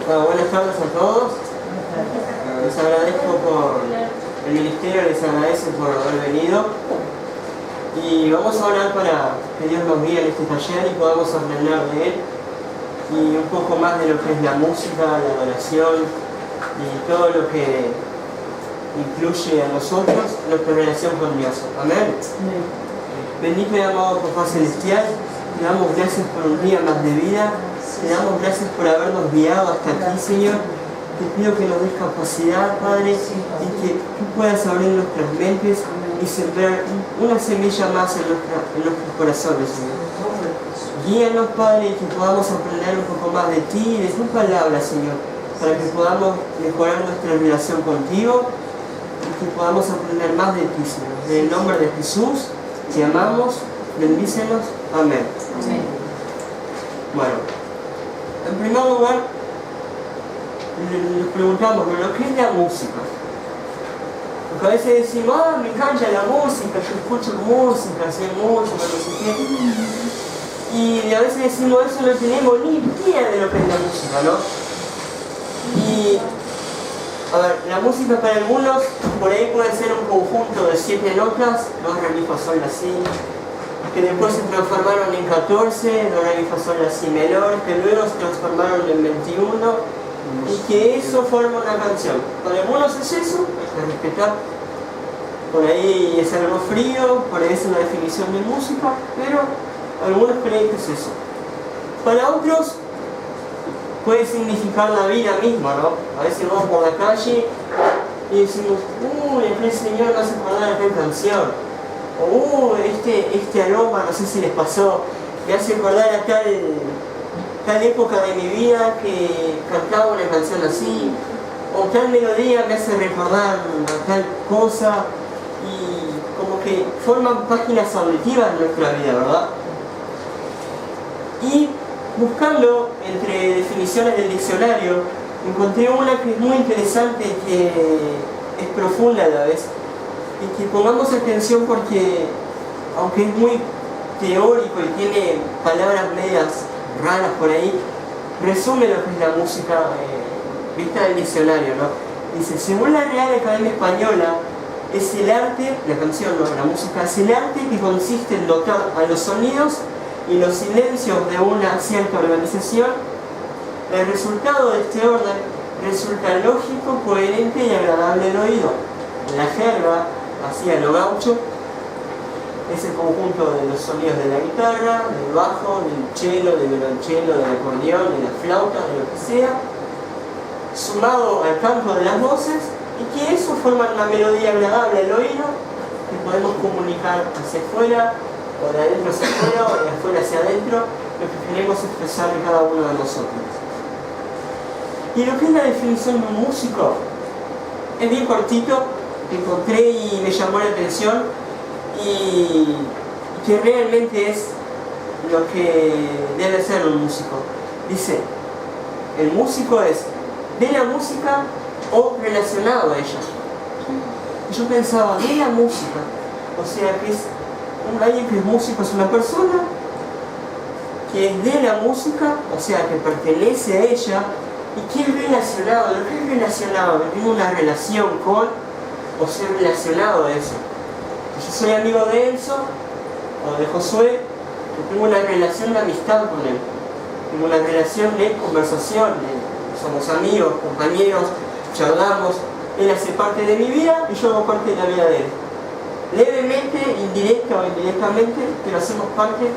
Bueno, buenas tardes a todos. Les agradezco por el ministerio, les agradece por haber venido. Y vamos a orar para que Dios nos guíe en este taller y podamos aprender de él. Y un poco más de lo que es la música, la adoración y todo lo que incluye a nosotros nuestra relación con Dios. Amén. Bendito y amado Papá Celestial, te damos gracias por un día más de vida, te damos gracias por habernos guiado hasta aquí, Señor. Te pido que nos des capacidad, Padre, y que tú puedas abrir nuestras mentes y sembrar una semilla más en nuestros corazones, Señor. Guíanos, Padre, y que podamos aprender un poco más de ti y de tu palabra, Señor, para que podamos mejorar nuestra relación contigo y que podamos aprender más de ti, Señor. En el nombre de Jesús, te amamos, bendícenos, amén. Bueno, en primer lugar, nos preguntamos, ¿pero qué es la música? Porque a veces decimos, me encanta la música, yo escucho música, sé música, no sé qué. Y a veces decimos eso, no tenemos ni idea de lo que es la música, ¿no? Y, a ver, la música para algunos, por ahí puede ser un conjunto de 7 notas, do, re, mi, fa, sol, la, si, que después se transformaron en 14, do, re, mi, fa, sol, la, si menor, que luego se transformaron en 21, y que eso forma una canción. Para algunos es eso, hay que respetar. Por ahí es algo frío, por ahí es una definición de música, pero algunos creen que es eso. Para otros puede significar la vida misma, ¿no? A veces vamos por la calle y decimos, el Señor me hace acordar de tal canción. O este aroma, no sé si les pasó, me hace acordar a tal época de mi vida que cantaba una canción así, o tal melodía me hace recordar a tal cosa, y como que forman páginas auditivas en nuestra vida, ¿verdad? Y buscando entre definiciones del diccionario, encontré una que es muy interesante, que es profunda a la vez, y que pongamos atención porque, aunque es muy teórico y tiene palabras medias raras por ahí, resume lo que es la música vista del diccionario, ¿no? Dice, según la Real Academia Española, es el arte, la canción no, la música es el arte que consiste en notar a los sonidos y los silencios de una cierta organización. El resultado de este orden resulta lógico, coherente y agradable al oído. La jerga, así a lo gaucho, es el conjunto de los sonidos de la guitarra, del bajo, del cello, del violonchelo, del acordeón, de la flauta, de lo que sea, sumado al canto de las voces, y que eso forma una melodía agradable al oído que podemos comunicar hacia afuera, o de adentro hacia afuera, o de afuera hacia adentro, lo que queremos expresar de cada uno de nosotros. Y lo que es la definición de un músico es bien cortito, que encontré y me llamó la atención, y que realmente es lo que debe ser un músico. Dice, el músico es de la música o relacionado a ella. Yo pensaba, de la música, o sea que es alguien que es músico, es una persona que es de la música, o sea que pertenece a ella, y que es relacionado. Lo que es relacionado, que tiene una relación con, o ser relacionado a eso. Yo soy amigo de Enzo o de Josué, yo tengo una relación de amistad con él, tengo una relación de conversación, somos amigos, compañeros, charlamos, él hace parte de mi vida y yo hago parte de la vida de él. Levemente, indirecta o indirectamente, pero hacemos parte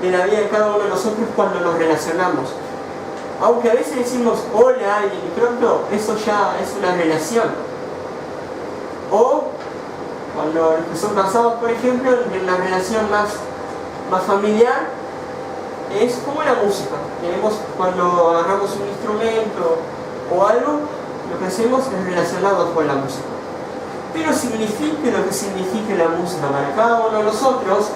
de la vida de cada uno de nosotros cuando nos relacionamos. Aunque a veces decimos hola a alguien y pronto eso ya es una relación. O cuando los que son casados, por ejemplo, en una relación más familiar, es como la música. Tenemos, cuando agarramos un instrumento o algo, lo que hacemos es relacionado con la música. Pero signifique lo que signifique la música para cada uno de nosotros,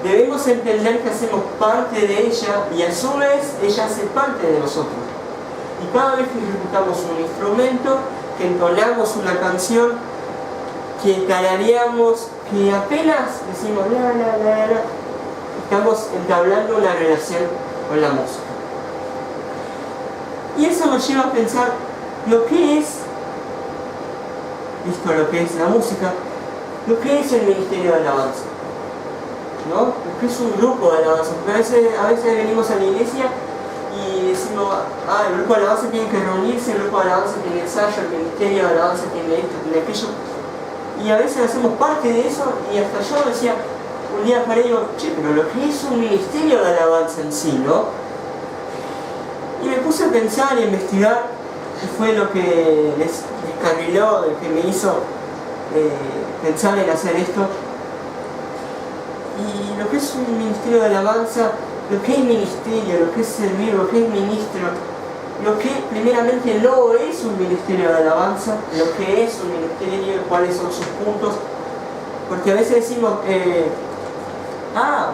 debemos entender que hacemos parte de ella y a su vez ella hace parte de nosotros. Y cada vez que ejecutamos un instrumento, que entonamos una canción, que tarareamos, que apenas decimos la, estamos entablando una relación con la música. Y eso nos lleva a pensar lo que es, visto lo que es la música, lo que es el ministerio de alabanza, ¿no? Lo que es un grupo de alabanza, porque a veces venimos a la iglesia y decimos, el grupo de alabanza tiene que reunirse, el grupo de alabanza tiene ensayo, el ministerio de alabanza tiene esto, tiene aquello, y a veces hacemos parte de eso, y hasta yo decía, un día para ello, pero lo que es un ministerio de alabanza en sí, ¿no? Y me puse a pensar y a investigar, y fue lo que descarriló, lo que me hizo pensar en hacer esto. Y lo que es un ministerio de alabanza, lo que es ministerio, lo que es servir, lo que es ministro, lo que primeramente no es un ministerio de alabanza, lo que es un ministerio, cuáles son sus puntos, porque a veces decimos,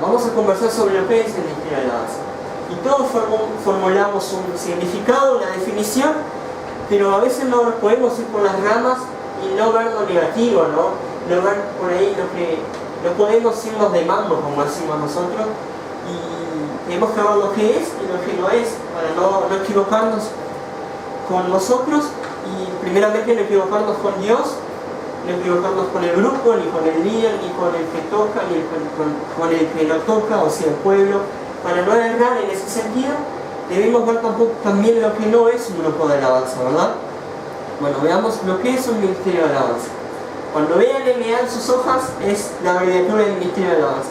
vamos a conversar sobre lo que es el ministerio de alabanza. Y todos formulamos un significado, una definición, pero a veces no nos podemos ir por las ramas y no ver lo negativo, no ver por ahí lo que no podemos irnos de mambo, como decimos nosotros, y tenemos que ver lo que es y lo que no es, para no equivocarnos con nosotros y primeramente no equivocarnos con Dios, no equivocarnos con el grupo, ni con el líder, ni con el que toca, ni con el que no toca, o sea, el pueblo. Para no errar en ese sentido, debemos ver también lo que no es un grupo de alabanza, ¿verdad? Bueno, veamos lo que es un ministerio de alabanza. Cuando vean en sus hojas, es la abreviatura del ministerio de alabanza.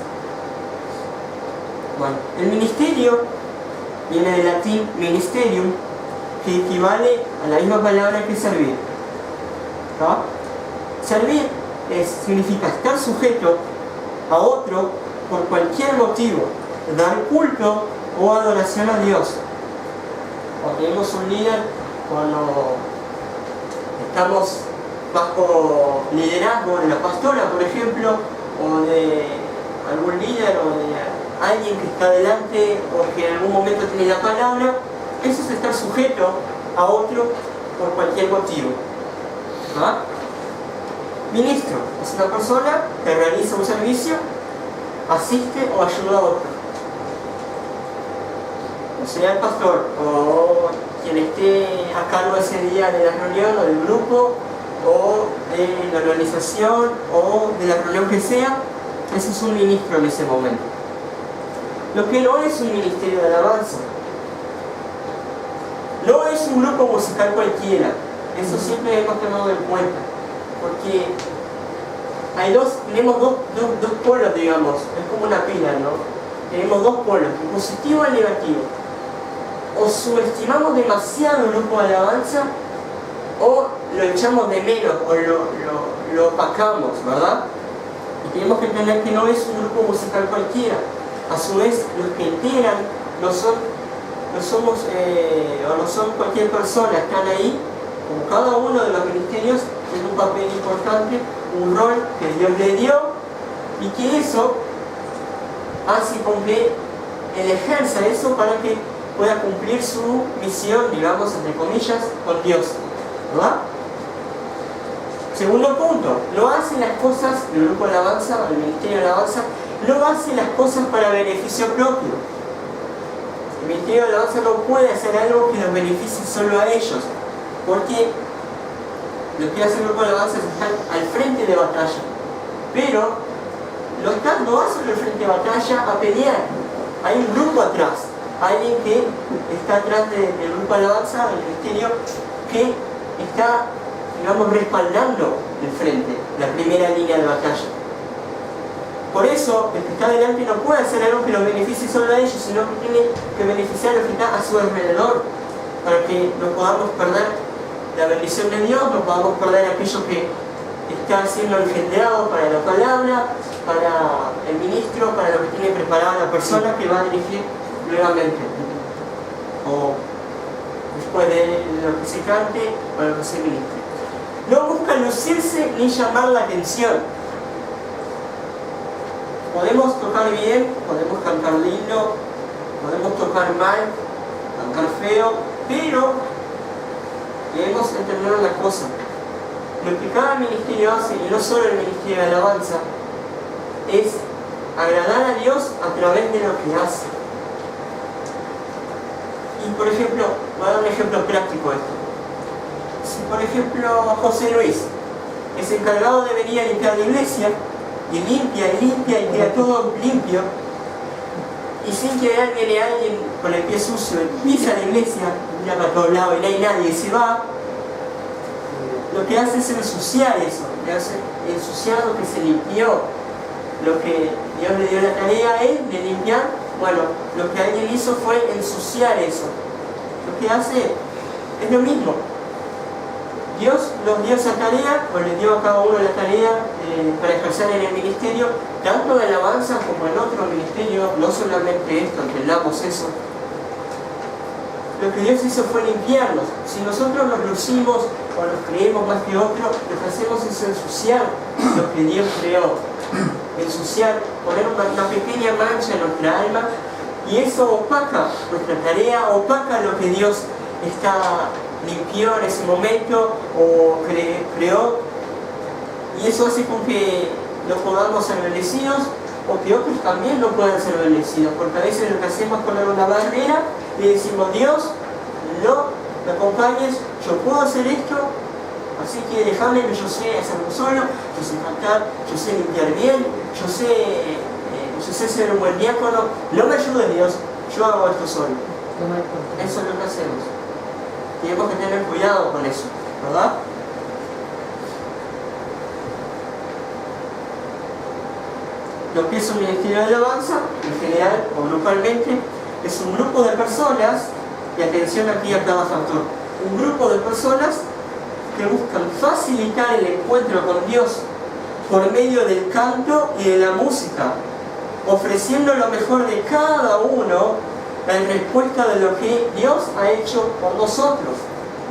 Bueno, el ministerio viene del latín ministerium, que equivale a la misma palabra que servir. ¿No? Servir significa estar sujeto a otro por cualquier motivo, dar culto o adoración a Dios. Cuando tenemos un líder, cuando estamos bajo liderazgo de la pastora, por ejemplo, o de algún líder o de alguien que está delante o que en algún momento tiene la palabra, eso es estar sujeto a otro por cualquier motivo. ¿Ah? Ministro es una persona que realiza un servicio, asiste o ayuda a otro. O sea, el pastor o quien esté a cargo ese día de la reunión o del grupo o de la organización o de la reunión que sea, ese es un ministro en ese momento. Lo que no es un ministerio de alabanza, no es un grupo musical cualquiera, eso siempre hemos tenido en cuenta, porque tenemos dos polos, digamos, es como una pila, ¿no? Tenemos dos polos, el positivo y el negativo. O subestimamos demasiado el grupo de alabanza o lo echamos de menos o lo opacamos, ¿verdad? Y tenemos que entender que no es un grupo musical cualquiera. A su vez, los que integran no son cualquier persona, están ahí, como cada uno de los ministerios tiene un papel importante, un rol que Dios le dio, y que eso hace con que él ejerza eso para que pueda cumplir su misión, digamos, entre comillas, con Dios, ¿verdad? Segundo punto, no hace las cosas, el grupo de alabanza, el ministerio de alabanza, no hace las cosas para beneficio propio. El ministerio de alabanza no puede hacer algo que los beneficie solo a ellos, porque lo que hace el grupo de alabanza es estar al frente de batalla, pero no va sobre el frente de batalla a pelear, hay un grupo atrás, alguien que está atrás del grupo de alabanza, del ministerio, que está, digamos, respaldando el frente, la primera línea de batalla. Por eso, el que está delante no puede hacer algo que los beneficie solo a ellos, sino que tiene que beneficiar a los que están a su alrededor, para que no podamos perder la bendición de Dios, no podamos perder aquello que está siendo engendrado para la palabra, para el ministro, para lo que tiene preparada la persona que va a dirigir nuevamente, o después de lo que se cante o lo que se ministre. No busca lucirse ni llamar la atención. Podemos tocar bien, podemos cantar lindo, podemos tocar mal, cantar feo, pero debemos entender una cosa. Lo que cada ministerio hace, y no solo el ministerio de alabanza, es agradar a Dios a través de lo que hace. Y por ejemplo, voy a dar un ejemplo práctico de esto. Si por ejemplo José Luis es encargado de venir a limpiar la iglesia, y limpia y queda todo limpio, y sin querer viene alguien con el pie sucio y pisa la iglesia, mira para todos lados y no hay nadie y se va, lo que hace es ensuciar eso, le hace ensuciar lo que se limpió, lo que Dios le dio la tarea a él de limpiar. Bueno, lo que alguien hizo fue ensuciar eso. Lo que hace es lo mismo. Dios nos dio esa tarea, o le dio a cada uno la tarea para ejercer en el ministerio, tanto de alabanza como en otro ministerio, no solamente esto, entendamos eso. Lo que Dios hizo fue limpiarnos. Si nosotros nos lucimos o nos creemos más que otros, lo que hacemos es ensuciar lo que Dios creó. Ensuciar, poner una pequeña mancha en nuestra alma, y eso opaca nuestra tarea, opaca lo que Dios limpió en ese momento o creó, y eso hace con que no podamos ser bendecidos o que otros también no puedan ser bendecidos, porque a veces lo que hacemos es poner una barrera y decimos: Dios, no me acompañes, yo puedo hacer esto, así que déjame que yo sé hacerlo solo, yo sé cantar, yo sé limpiar bien, yo sé ser un buen diácono, no me ayudes Dios, yo hago esto solo. Eso es lo que hacemos. Tenemos que tener cuidado con eso, ¿verdad? Lo que es un ministerio de alabanza, en general o grupalmente, es un grupo de personas, y atención aquí a cada factor, un grupo de personas que buscan facilitar el encuentro con Dios por medio del canto y de la música, ofreciendo lo mejor de cada uno en respuesta de lo que Dios ha hecho por nosotros,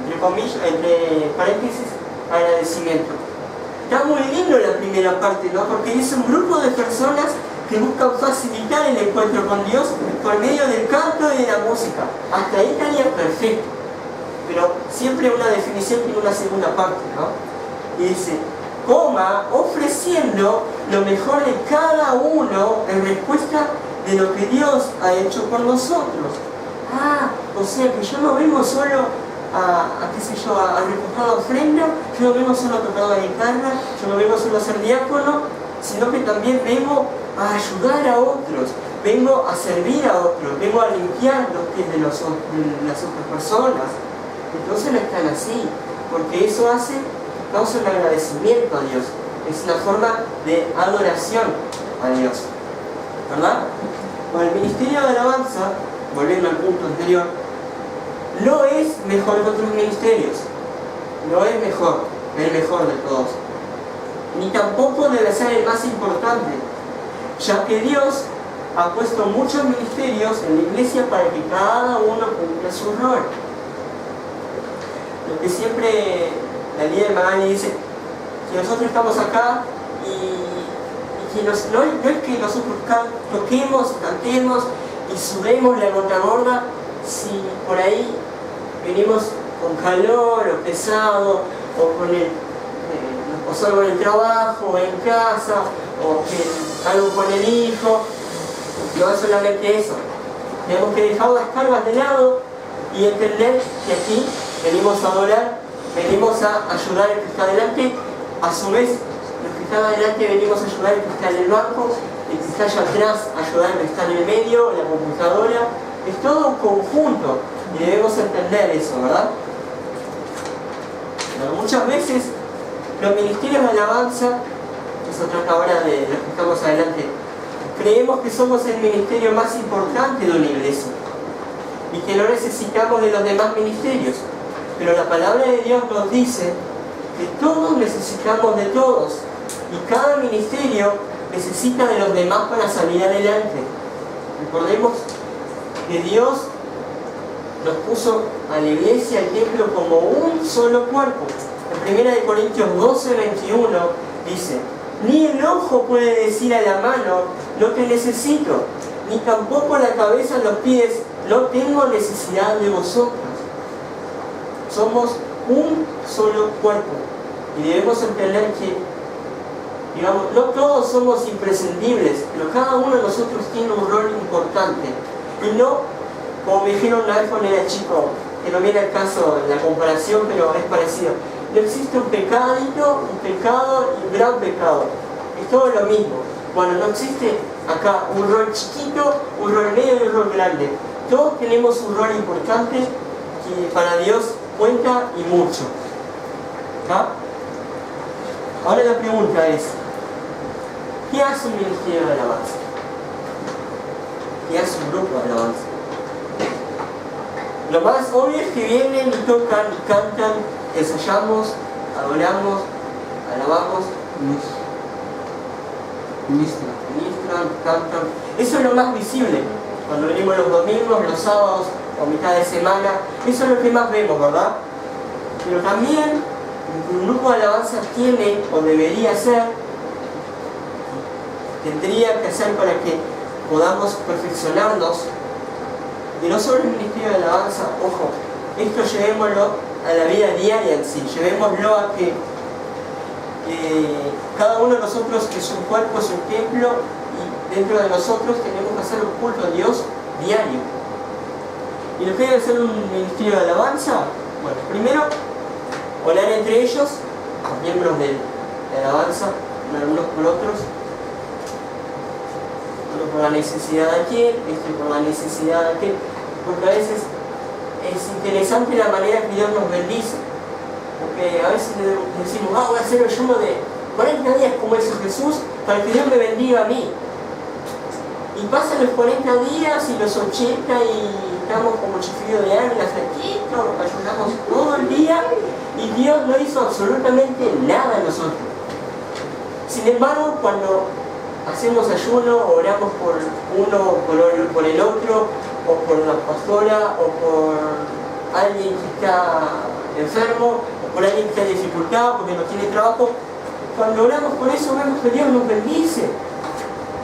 entre comillas, entre paréntesis, agradecimiento. Está muy lindo la primera parte, ¿no? Porque es un grupo de personas que buscan facilitar el encuentro con Dios por medio del canto y de la música. Hasta ahí estaría perfecto, pero siempre una definición tiene una segunda parte, ¿no? Y dice: ofreciendo lo mejor de cada uno en respuesta de lo que Dios ha hecho por nosotros. O sea que yo no vengo solo a recoger la ofrenda, yo no vengo solo a tocar la guitarra, yo no vengo solo a ser diácono, sino que también vengo a ayudar a otros, vengo a servir a otros, vengo a limpiar los pies de las otras personas. Entonces no están así, porque eso causa un agradecimiento a Dios, es una forma de adoración a Dios, ¿verdad? Bueno, el ministerio de alabanza, volviendo al punto anterior, no es mejor que otros ministerios, no es mejor, el mejor de todos, ni tampoco debe ser el más importante, ya que Dios ha puesto muchos ministerios en la iglesia para que cada uno cumpla su rol. Lo que siempre la líder Magali dice, que nosotros estamos acá y que no es que nosotros toquemos, cantemos y sudemos la gota gorda si por ahí venimos con calor o pesado o con o solo en el trabajo o en casa o que algo con el hijo. No es solamente eso, tenemos que dejar las cargas de lado y entender que aquí venimos a adorar, venimos a ayudar al que está adelante, a su vez los que están adelante venimos a ayudar al que está en el banco, el que está allá atrás a ayudar al que está en el medio, la computadora, es todo un conjunto y debemos entender eso, ¿verdad? Pero muchas veces los ministerios de alabanza, eso trata ahora de los que estamos adelante, creemos que somos el ministerio más importante de una iglesia y que no necesitamos de los demás ministerios. Pero la palabra de Dios nos dice que todos necesitamos de todos y cada ministerio necesita de los demás para salir adelante. Recordemos que Dios nos puso a la iglesia, al templo, como un solo cuerpo. En 1 Corintios 12:21 dice: ni el ojo puede decir a la mano, no te necesito, ni tampoco la cabeza a los pies, no tengo necesidad de vosotros. Somos un solo cuerpo y debemos entender que, digamos, no todos somos imprescindibles, pero cada uno de nosotros tiene un rol importante y no como me dijeron una vez cuando era chico, que no viene al caso la comparación, pero es parecido. No existe un pecado y un gran pecado. Es todo lo mismo. Bueno, no existe acá un rol chiquito, un rol medio y un rol grande. Todos tenemos un rol importante que para Dios cuenta y mucho. ¿Ah? Ahora la pregunta es, ¿qué hace un ministerio de alabanza? ¿Qué hace un grupo de alabanza? Lo más obvio es que vienen y tocan y cantan, ensayamos, adoramos, alabamos, ministran, cantan. Eso es lo más visible. Cuando venimos los domingos, los sábados o mitad de semana, eso es lo que más vemos, ¿verdad? Pero también un grupo de alabanza tiene, o debería ser, tendría que hacer para que podamos perfeccionarnos. Y no solo el ministerio de alabanza, ojo, esto llevémoslo a la vida diaria en sí, llevémoslo a que cada uno de nosotros es un cuerpo, es un templo, y dentro de nosotros tenemos que hacer un culto a Dios diario. ¿Y lo que debe hacer un ministerio de alabanza? Bueno, primero, orar entre ellos, los miembros de alabanza, unos por otros, uno por la necesidad de aquel, por la necesidad de aquel, porque a veces es interesante la manera que Dios nos bendice, porque a veces decimos, voy a hacer el ayuno de 40 días como hizo Jesús para que Dios me bendiga a mí. Y pasan los 40 días y los 80 y estamos como chiflido de águila flaquito, ayunamos todo el día y Dios no hizo absolutamente nada en nosotros. Sin embargo, cuando hacemos ayuno, oramos por uno, por el otro, o por la pastora, o por alguien que está enfermo, o por alguien que está en dificultad porque no tiene trabajo, cuando oramos por eso vemos que Dios nos bendice.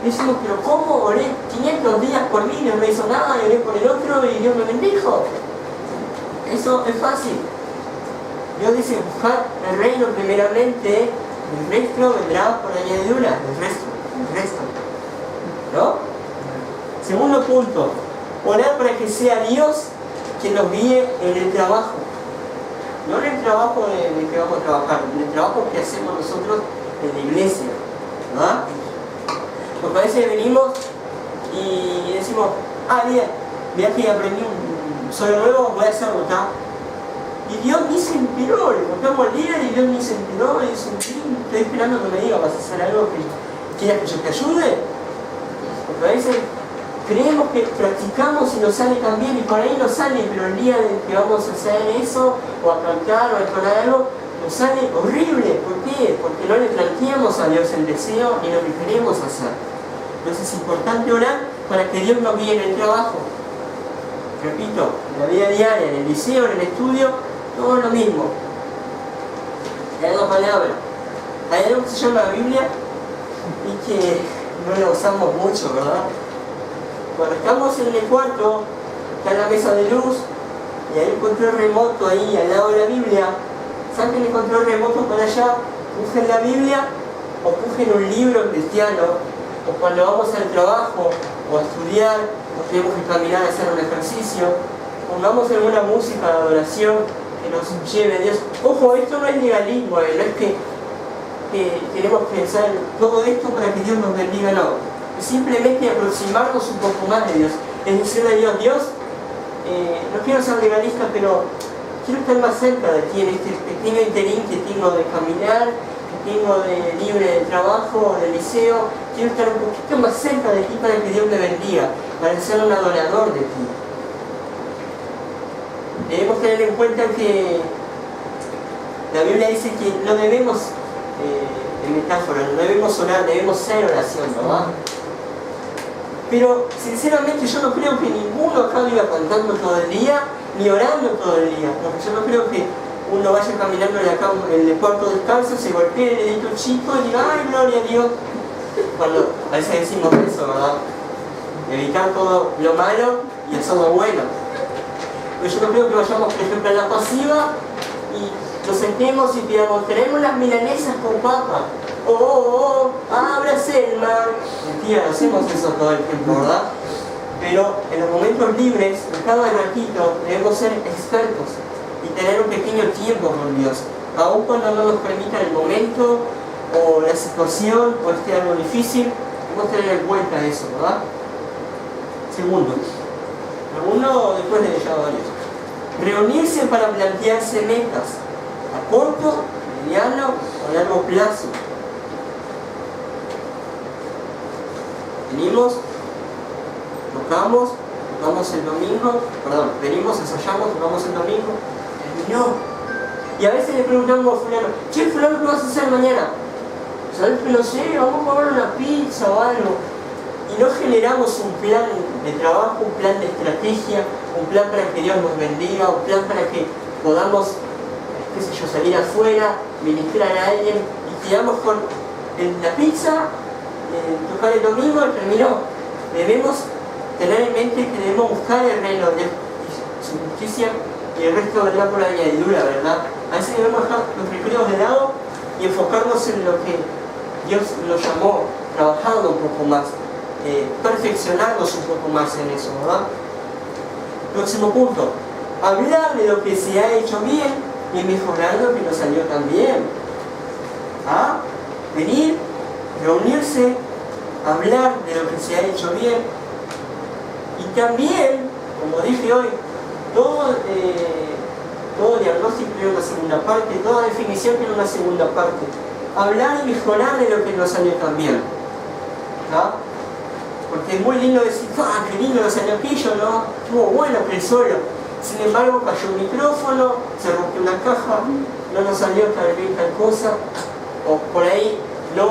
Decimos, pero ¿cómo? Oré 500 días por mí, no me hizo nada, y oré por el otro y Dios me bendijo. Eso es fácil. Dios dice, buscar el reino primeramente, el resto vendrá por añadidura, el resto. ¿No? Segundo punto, orar para que sea Dios quien nos guíe en el trabajo. No en el trabajo de que vamos a trabajar, en el trabajo que hacemos nosotros en la iglesia. ¿No? Porque a veces venimos y decimos, mira que aprendí un solo nuevo, voy a hacerlo, ¿está? Y Dios ni se enteró, le contamos al día y Dios ni se enteró, y dice, estoy esperando que me diga, ¿vas a hacer algo que quieras que yo te ayude? Porque a veces creemos que practicamos y nos sale tan bien, y por ahí nos sale, pero el día en que vamos a hacer eso, o a cantar, o a entonar algo, nos sale horrible. ¿Por qué? Porque no le planteamos a Dios el deseo ni lo que queremos hacer. Entonces es importante orar para que Dios nos guíe en el trabajo. Repito, en la vida diaria, en el liceo, en el estudio, todo lo mismo. Hay dos palabras. Hay algo que se llama Biblia y que no la usamos mucho, ¿verdad? Cuando estamos en el cuarto, está la mesa de luz y hay un control remoto ahí al lado de la Biblia. Saquen el control remoto para allá, pujen la Biblia o pujen un libro cristiano, o cuando vamos al trabajo o a estudiar o tenemos que caminar a hacer un ejercicio, pongamos alguna música de adoración que nos lleve a Dios. Ojo, esto no es legalismo, no es que queremos pensar todo esto para que Dios nos bendiga, no. Es simplemente aproximarnos un poco más de Dios. Es decirle a Dios, no quiero ser legalista, pero quiero estar más cerca de ti en este pequeño interín que tengo de caminar, que tengo de libre de trabajo, de liceo. Quiero estar un poquito más cerca de ti para que Dios me bendiga, para ser un adorador de ti. Debemos tener en cuenta que la Biblia dice que no debemos, en metáfora, no debemos orar, debemos ser oración, ¿verdad? Pero sinceramente yo no creo que ninguno acá viva cantando todo el día, ni orando todo el día, porque yo no creo que uno vaya caminando en el cuarto descalzo, se golpee el dedito chico y diga, ¡ay, gloria a Dios! Cuando a veces decimos eso, ¿verdad? Evitar todo lo malo y hacer lo bueno. Pero yo no creo que vayamos, por ejemplo, a la pasiva y nos sentemos y pidamos, tenemos las milanesas con papa. Ábrase el mar. Mentira, no hacemos eso todo el tiempo, ¿verdad? Pero en los momentos libres, en cada ratito, debemos ser expertos y tener un pequeño tiempo con Dios. Aun cuando no nos permita el momento o la situación o esté algo difícil, debemos tener en cuenta eso, ¿verdad? Segundo, después de ya varios. Reunirse para plantearse metas a corto, mediano o largo plazo. Venimos el domingo, venimos, ensayamos, tocamos el domingo, terminó. Y a veces le preguntamos a fulano, che, fulano, ¿qué vas a hacer mañana? ¿Sabes que no sé? Vamos a comer una pizza o algo. Y no generamos un plan de trabajo, un plan de estrategia, un plan para que Dios nos bendiga, un plan para que podamos, qué sé yo, salir afuera, ministrar a alguien y quedamos con la pizza, tocar el domingo y terminó. Debemos tener en mente que debemos buscar el reino de Dios y su justicia y el resto vendrá por añadidura, ¿verdad? A veces debemos dejar los criterios de lado y enfocarnos en lo que Dios nos llamó, trabajando un poco más, perfeccionarnos un poco más en eso, ¿verdad? Próximo punto, hablar de lo que se ha hecho bien y mejorar lo que nos salió tan bien. Venir, reunirse, hablar de lo que se ha hecho bien y también, como dije hoy, todo diagnóstico tiene una segunda parte, toda definición tiene una segunda parte. Hablar y mejorar de lo que nos salió tan bien. Porque es muy lindo decir, qué lindo nos salió aquello, ¿no? Estuvo bueno que solo. Sin embargo, cayó un micrófono, se rompió una caja, no nos salió tal vez tal cosa, o por ahí no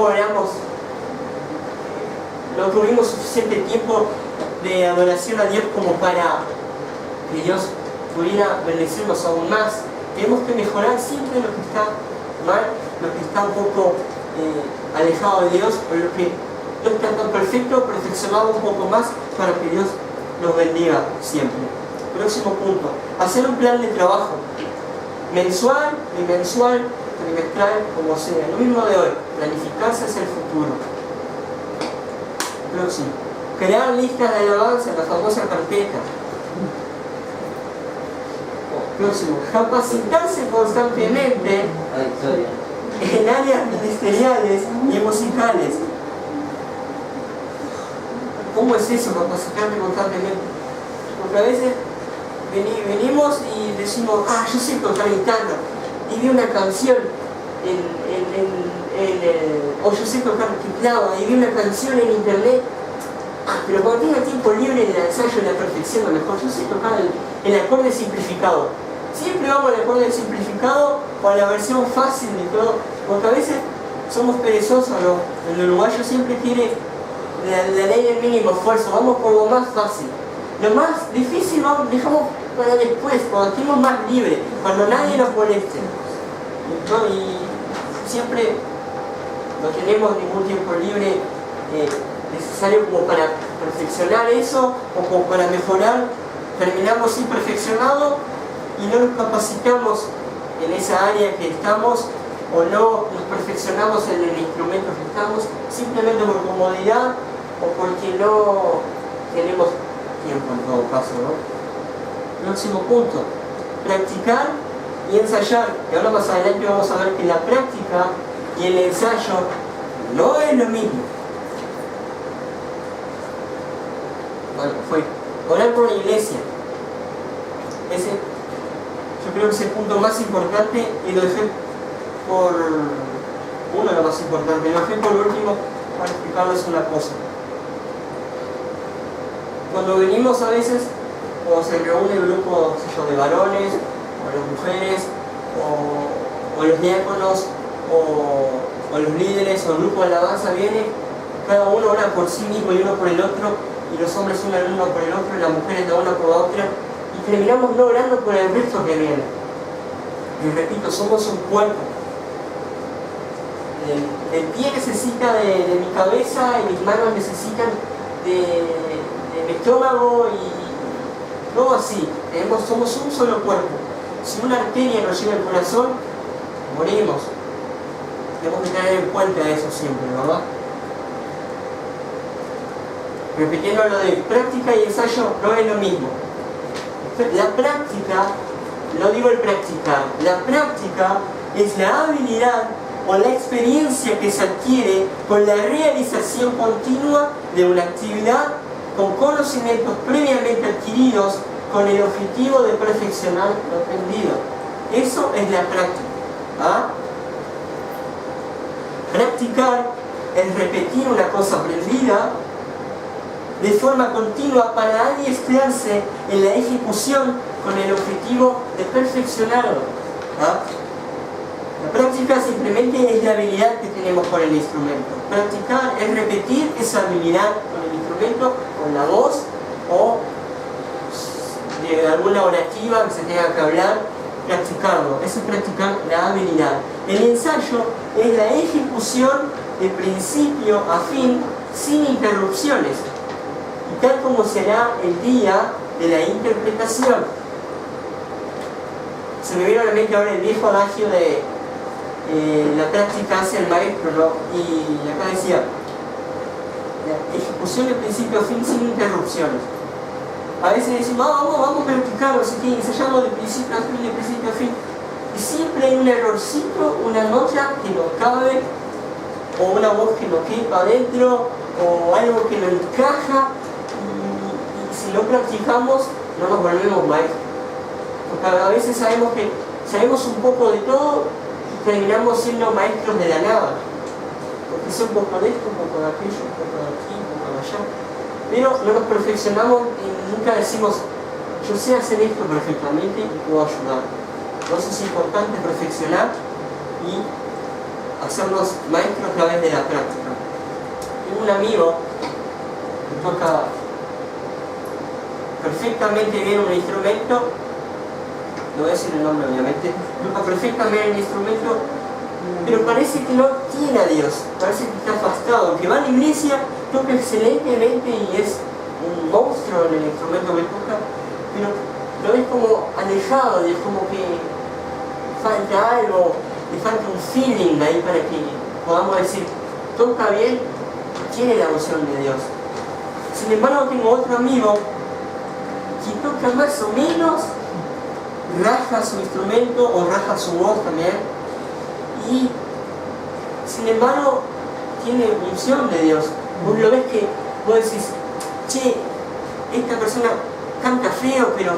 tuvimos suficiente tiempo de adoración a Dios como para que Dios pudiera bendecirnos aún más. Tenemos que mejorar siempre lo que está mal, lo que está un poco alejado de Dios, o lo que no está tan perfecto, perfeccionado un poco más para que Dios nos bendiga siempre. Próximo punto, hacer un plan de trabajo, mensual, bimensual, trimestral, como sea, lo mismo de hoy, planificarse hacia el futuro. Próximo, crear listas de alabanza, la famosa carpeta. Próximo, capacitarse constantemente en áreas ministeriales y musicales. ¿Cómo es eso, capacitarme constantemente? Porque a veces venimos y decimos, yo sé tocar guitarra, y vi una canción o yo sé tocar teclado, y vi una canción en internet, pero cuando tenga tiempo libre en el ensayo, en la perfección, a lo mejor yo sé tocar el acorde simplificado. Siempre vamos al acorde simplificado o a la versión fácil de todo, porque a veces somos perezosos, ¿no? El uruguayo siempre quiere la ley del mínimo esfuerzo, vamos por lo más fácil. Lo más difícil dejamos para después, cuando estemos más libres, cuando nadie nos moleste. Y siempre no tenemos ningún tiempo libre necesario como para perfeccionar eso o como para mejorar. Terminamos imperfeccionados y no nos capacitamos en esa área que estamos o no nos perfeccionamos en el instrumento que estamos simplemente por comodidad o porque no tenemos tiempo en todo caso, ¿no? Próximo punto, practicar y ensayar. Y ahora más adelante vamos a ver que la práctica y el ensayo no es lo mismo. Bueno, fue orar por la iglesia. Yo creo que es el punto más importante y lo dejé por uno de los más importantes. Lo dejé por último para explicarles una cosa. Cuando venimos a veces, o se reúne el grupo de varones, o las mujeres, o los diáconos, o los líderes, o el grupo de alabanza viene, cada uno ora por sí mismo y uno por el otro, y los hombres oran uno por el otro, y las mujeres la una por la otra, y terminamos no orando por el resto que viene. Y repito, somos un cuerpo. El pie necesita de mi cabeza y mis manos necesitan de mi estómago y todo así. Somos un solo cuerpo. Si una arteria nos llega al corazón, morimos. Tenemos que tener en cuenta eso siempre, ¿verdad? repitiendo lo de práctica y ensayo, no es lo mismo. La práctica, no digo el practicar, la práctica es la habilidad o la experiencia que se adquiere con la realización continua de una actividad con conocimientos previamente adquiridos con el objetivo de perfeccionar lo aprendido. Eso es la práctica. ¿Ah? Practicar es repetir una cosa aprendida de forma continua para adiestrarse en la ejecución con el objetivo de perfeccionarlo. ¿Ah? La práctica simplemente es la habilidad que tenemos con el instrumento. Practicar es repetir esa habilidad con el instrumento, con la voz o de alguna orativa que se tenga que hablar, practicarlo. Eso es practicar la habilidad. El ensayo es la ejecución de principio a fin sin interrupciones, y tal como será el día de la interpretación. Se me vino a la mente ahora el viejo adagio de la práctica hace el maestro, ¿no? Y acá decía, la ejecución de principio a fin sin interrupciones. A veces decimos, vamos a practicar, no sé qué, ensayamos de principio a fin, de principio a fin. Y siempre hay un errorcito, una nota que no cabe, o una voz que no quepa adentro, o algo que no encaja, y si no practicamos, no nos volvemos maestros. Porque a veces sabemos un poco de todo, terminamos siendo maestros de la nada, porque sé un poco de esto, un poco de aquello, un poco de aquí, un poco de allá, pero no nos perfeccionamos y nunca decimos, yo sé hacer esto perfectamente y puedo ayudar. Entonces es importante perfeccionar y hacernos maestros a través de la práctica. Tengo un amigo que toca perfectamente bien un instrumento, no voy a decir el nombre obviamente, toca perfectamente el instrumento, pero parece que no tiene a Dios, parece que está afastado, aunque va a la iglesia, toca excelentemente y es un monstruo en el instrumento que toca, pero lo ves como alejado, y es como que falta algo, le falta un feeling ahí para que podamos decir, toca bien, tiene la unción de Dios. Sin embargo, tengo otro amigo que toca más o menos, raja su instrumento o raja su voz también, y sin embargo tiene unción de Dios. Vos lo ves que vos decís, che, esta persona canta feo, pero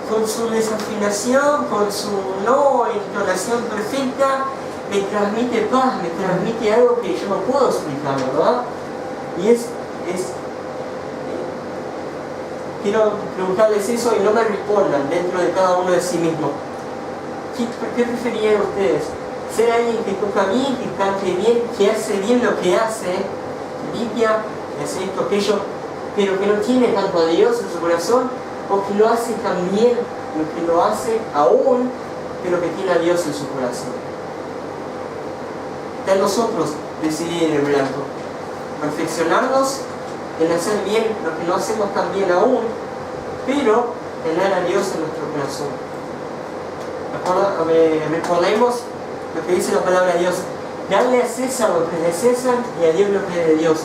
con su desafinación, con su no entonación perfecta, me transmite paz, me transmite algo que yo no puedo explicar, ¿verdad? Y quiero preguntarles eso y no me respondan dentro de cada uno de sí mismo. ¿Qué preferirían ustedes? ¿Ser alguien que toca bien, que cante bien, que hace bien lo que hace, limpia, hace esto, aquello, pero que no tiene tanto a Dios en su corazón? ¿O que lo hace tan bien, lo que lo hace aún, pero que tiene a Dios en su corazón? Está en nosotros decidir en el blanco. Perfeccionarnos en hacer bien lo que no hacemos tan bien aún, pero tener a Dios en nuestro corazón. Recordemos lo que dice la palabra de Dios: darle a César lo que es de César y a Dios lo que es de Dios.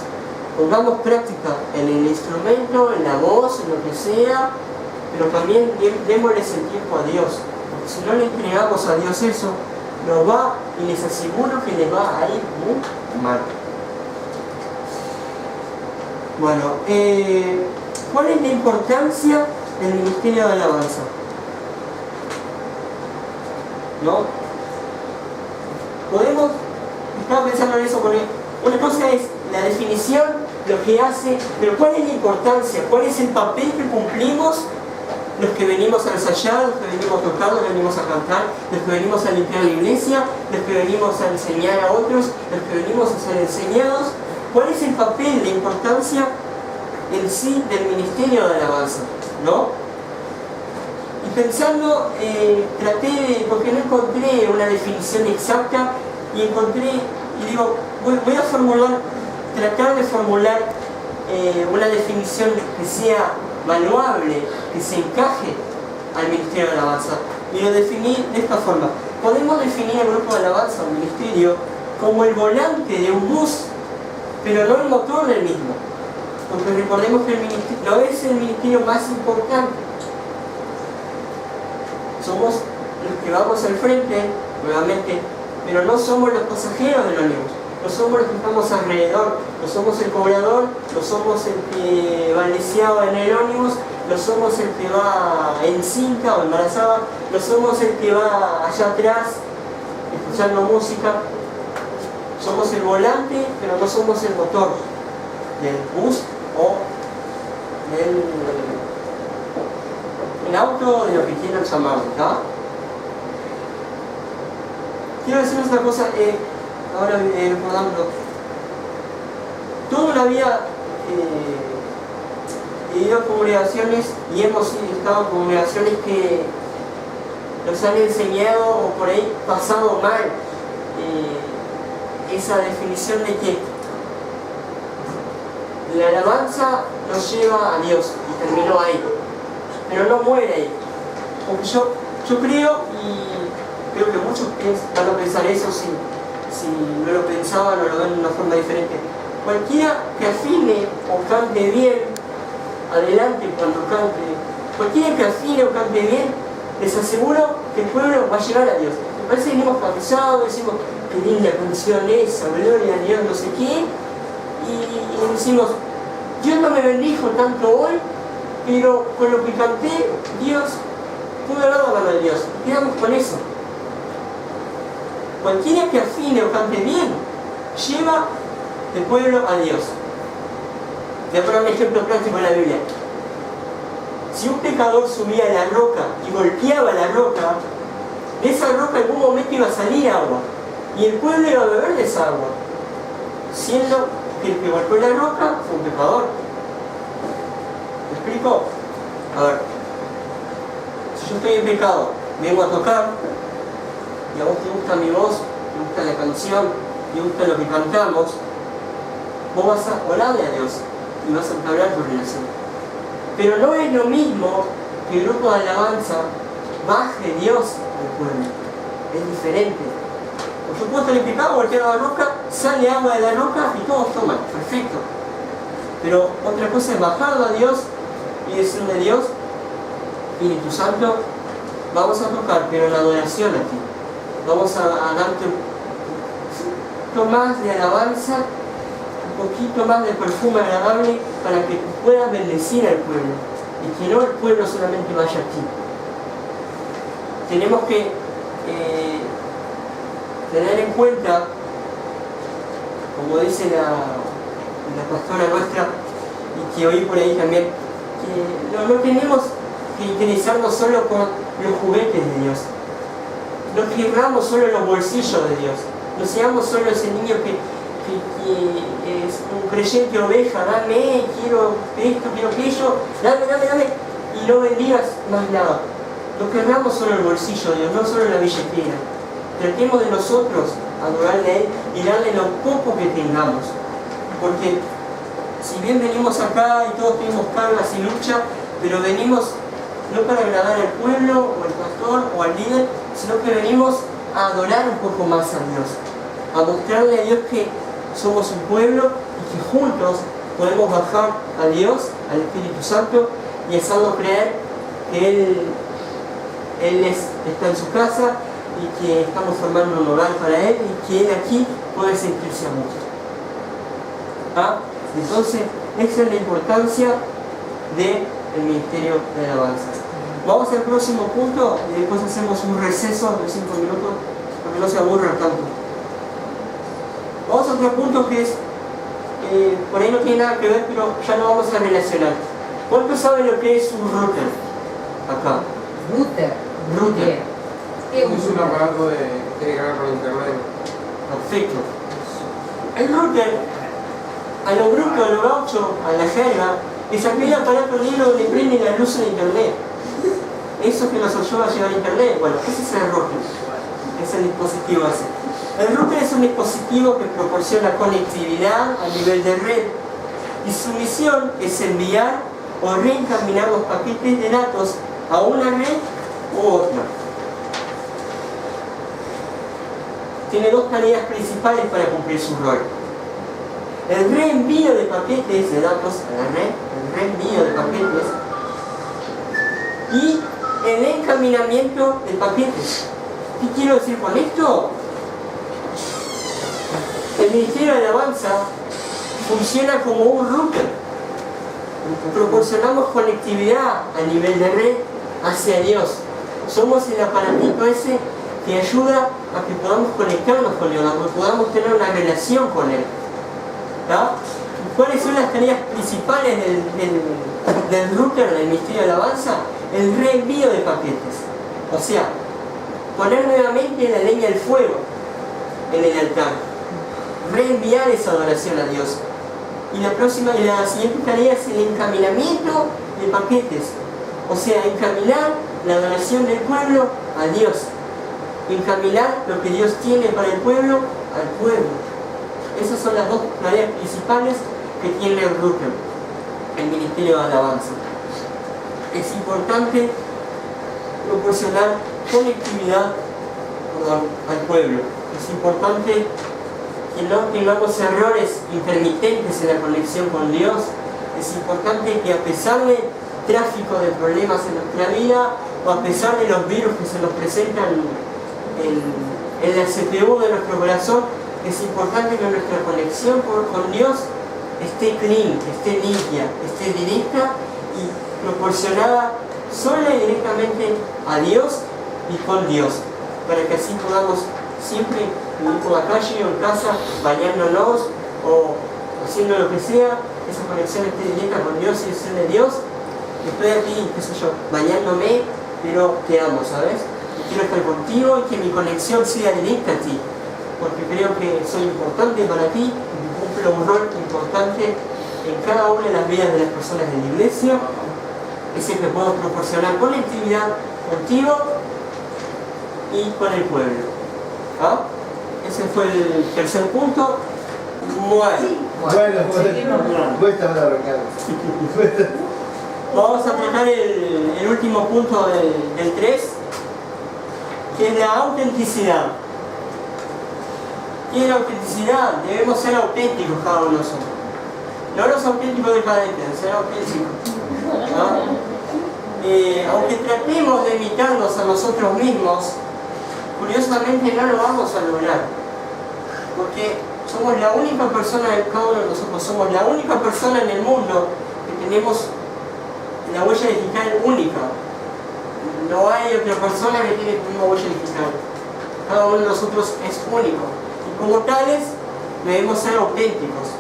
Pongamos práctica en el instrumento, en la voz, en lo que sea, pero también démosle el tiempo a Dios, porque si no le entregamos a Dios eso, nos va, y les aseguro que les va a ir muy mal. Bueno, ¿cuál es la importancia del ministerio de alabanza? ¿No? Podemos, estaba pensando en eso porque una cosa es la definición, lo que hace, pero ¿cuál es la importancia? ¿Cuál es el papel que cumplimos los que venimos a ensayar, los que venimos a tocar, los que venimos a cantar, los que venimos a limpiar la iglesia, los que venimos a enseñar a otros, los que venimos a ser enseñados? ¿Cuál es el papel, la importancia en sí del ministerio de alabanza? ¿No? Y pensando, porque no encontré una definición exacta, y digo, voy a tratar de formular una definición que sea valuable, que se encaje al ministerio de alabanza. Y lo definí de esta forma. Podemos definir el grupo de alabanza o ministerio como el volante de un bus, pero no el motor del mismo. Porque recordemos que el ministerio no es el ministerio más importante. Somos los que vamos al frente, nuevamente, pero no somos los pasajeros del ómnibus. No somos los que estamos alrededor, no somos el cobrador, no somos el que va lisiado en el ómnibus, no somos el que va encinta o embarazada, no somos el que va allá atrás escuchando música. Somos el volante, pero no somos el motor del bus o del auto, de lo que quieran llamarlo, ¿no? Quiero decirles una cosa, ahora recordando, toda la vida he ido a congregaciones y hemos estado en congregaciones que nos han enseñado o por ahí pasado mal esa definición de que la alabanza nos lleva a Dios y terminó ahí, pero no muere ahí. Porque yo creo, y creo que muchos van a pensar eso si no lo pensaban o lo ven de una forma diferente. Cualquiera que afine o cante bien, adelante cuando cante, cualquiera que afine o cante bien, les aseguro que el pueblo va a llegar a Dios. Me parece que venimos cansados, decimos, qué linda canción esa, gloria a Dios, no sé qué, y decimos, Dios no me bendijo tanto hoy, pero con lo que canté, Dios, pude haber dado la mano de Dios. Quedamos con eso. Cualquiera que afine o cante bien, lleva el pueblo a Dios. Voy a poner un ejemplo práctico en la Biblia. Si un pecador subía a la roca y golpeaba la roca, de esa roca en algún momento iba a salir agua, y el pueblo iba a beber de esa agua, siendo que el que golpeó la roca fue un pecador. ¿Me explico? A ver, si yo estoy en pecado, vengo a tocar, y a vos te gusta mi voz, te gusta la canción, te gusta lo que cantamos, vos vas a orarle a Dios y vas a entablar tu relación. Pero no es lo mismo que el grupo de alabanza baje Dios al pueblo. Es diferente. Por supuesto, el pecado golpea la roca, sale agua de la roca y todos toman. Perfecto. Pero otra cosa es bajarlo a Dios y decirle a Dios, Espíritu Santo, vamos a tocar, pero en adoración a ti. Vamos a darte un poquito más de alabanza, un poquito más de perfume agradable para que puedas bendecir al pueblo y que no el pueblo solamente vaya a ti. Tenemos que tener en cuenta, como dice la pastora nuestra, y que oí por ahí también, que no tenemos que interesarnos solo con los juguetes de Dios. No querramos solo los bolsillos de Dios. No seamos solo ese niño que es un creyente oveja, dame, quiero esto, quiero aquello, dame, y no bendigas más nada. No querramos solo el bolsillo de Dios, no solo la billetera. Tratemos de nosotros adorarle a Él y darle lo poco que tengamos. Porque si bien venimos acá y todos tenemos cargas y lucha, pero venimos no para agradar al pueblo o al pastor o al líder, sino que venimos a adorar un poco más a Dios, a mostrarle a Dios que somos un pueblo y que juntos podemos bajar a Dios, al Espíritu Santo, y hacerlo creer que Él está en su casa y que estamos formando un hogar para Él y que Él aquí puede sentirse a gusto. ¿Ah? Entonces, esa es la importancia del ministerio de alabanza. Vamos al próximo punto y después hacemos un receso de 5 minutos para que no se aburra tanto. Vamos a otro punto que es, por ahí no tiene nada que ver, pero ya lo vamos a relacionar. ¿Cuántos saben lo que es un router? Acá. Router. Es un aparato que llega por internet. Perfecto. El router, a los grupos, a los gauchos, a la jerga, es aquel aparato negro donde prende la luz en internet. Eso que nos ayuda a llegar a internet. Bueno, ese es el router. Es el dispositivo ese. El router es un dispositivo que proporciona conectividad a nivel de red y su misión es enviar o reencaminar los paquetes de datos a una red u otra. Tiene dos tareas principales para cumplir su rol. el reenvío de paquetes de datos a la red, el reenvío de paquetes y el encaminamiento de paquetes. ¿Qué quiero decir con esto? El Ministerio de Alabanza funciona como un router. Proporcionamos conectividad a nivel de red hacia Dios. Somos el aparatito ese que ayuda a que podamos conectarnos con Dios, a que podamos tener una relación con Él. ¿Tá? ¿Cuáles son las tareas principales del router del Ministerio de Alabanza? El reenvío de paquetes. O sea, poner nuevamente la leña al fuego en el altar. Reenviar esa adoración a Dios. Y la siguiente tarea es el encaminamiento de paquetes. O sea, encaminar la adoración del pueblo a Dios. Encaminar lo que Dios tiene para el pueblo al pueblo. Esas son las dos tareas principales que tiene el router, el Ministerio de Alabanza. Es importante proporcionar conectividad al pueblo. Es importante que no tengamos errores intermitentes en la conexión con Dios. Es importante que a pesar del tráfico de problemas en nuestra vida, o a pesar de los virus que se nos presentan en la CPU de nuestro corazón, es importante que nuestra conexión con Dios esté clean, esté limpia, esté directa y proporcionada sola y directamente a Dios y con Dios, para que así podamos siempre ir por la calle o en casa, bañándonos o haciendo lo que sea, esa conexión esté directa con Dios y decirle: Dios, estoy aquí, qué sé yo, bañándome, pero te amo, ¿sabes? Quiero estar contigo y que mi conexión sea directa a ti, porque creo que soy importante para ti y cumplo un rol importante en cada una de las vidas de las personas de la iglesia. Es el que puedo proporcionar conectividad contigo y con el pueblo. ¿Ah? Ese fue el tercer punto. Vamos a tratar el último punto del 3, que es la autenticidad. ¿Qué es la autenticidad? Debemos ser auténticos cada uno de nosotros. No los auténticos decadentes, ser auténticos. Aunque tratemos de imitarnos a nosotros mismos, curiosamente no lo vamos a lograr. Porque somos la única persona, cada uno de nosotros somos la única persona en el mundo que tenemos la huella digital única. No hay otra persona que tiene la misma huella digital. Cada uno de nosotros es único. Y como tales, debemos ser auténticos.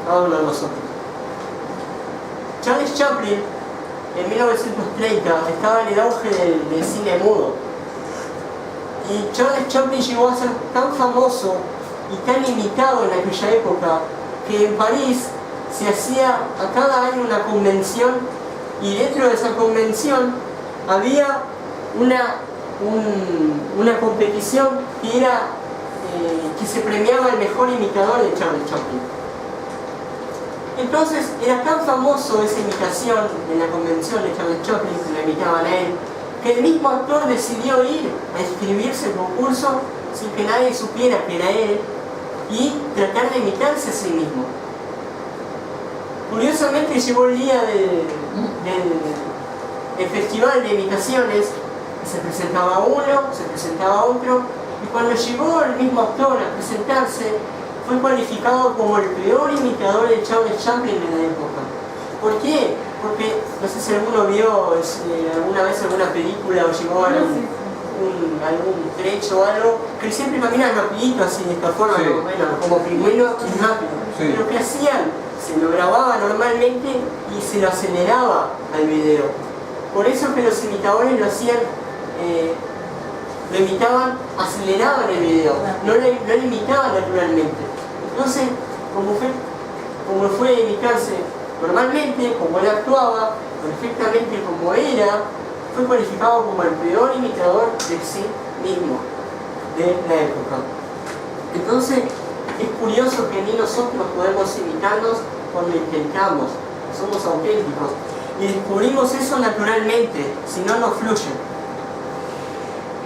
Cada uno de nosotros. Charles Chaplin, en 1930, estaba en el auge del cine mudo. Y Charles Chaplin llegó a ser tan famoso y tan imitado en aquella época que en París se hacía a cada año una convención, y dentro de esa convención había una competición que era que se premiaba el mejor imitador de Charles Chaplin. Entonces era tan famoso esa imitación en la convención de Charles Chaplin, que lo imitaban a él, que el mismo actor decidió ir a inscribirse al concurso sin que nadie supiera que era él y tratar de imitarse a sí mismo. Curiosamente llegó el día del festival de imitaciones, se presentaba uno, se presentaba otro, y cuando llegó el mismo actor a presentarse, fue cualificado como el peor imitador de Charles Chaplin en la época. ¿Por qué? Porque, no sé si alguno vio alguna vez alguna película o llegó a algún trecho o algo, que siempre camina rapidito así, de esta forma, sí, como pingüino y rápido. Sí. Pero ¿qué hacían? Se lo grababa normalmente y se lo aceleraba al video. Por eso que los imitadores lo hacían, lo imitaban, aceleraban el video, no lo imitaban naturalmente. Entonces, como fue a imitarse normalmente, como él actuaba, perfectamente como era, fue cualificado como el peor imitador de sí mismo de la época. Entonces, es curioso que ni nosotros podemos imitarnos cuando intentamos, somos auténticos. Y descubrimos eso naturalmente, si no, no fluye.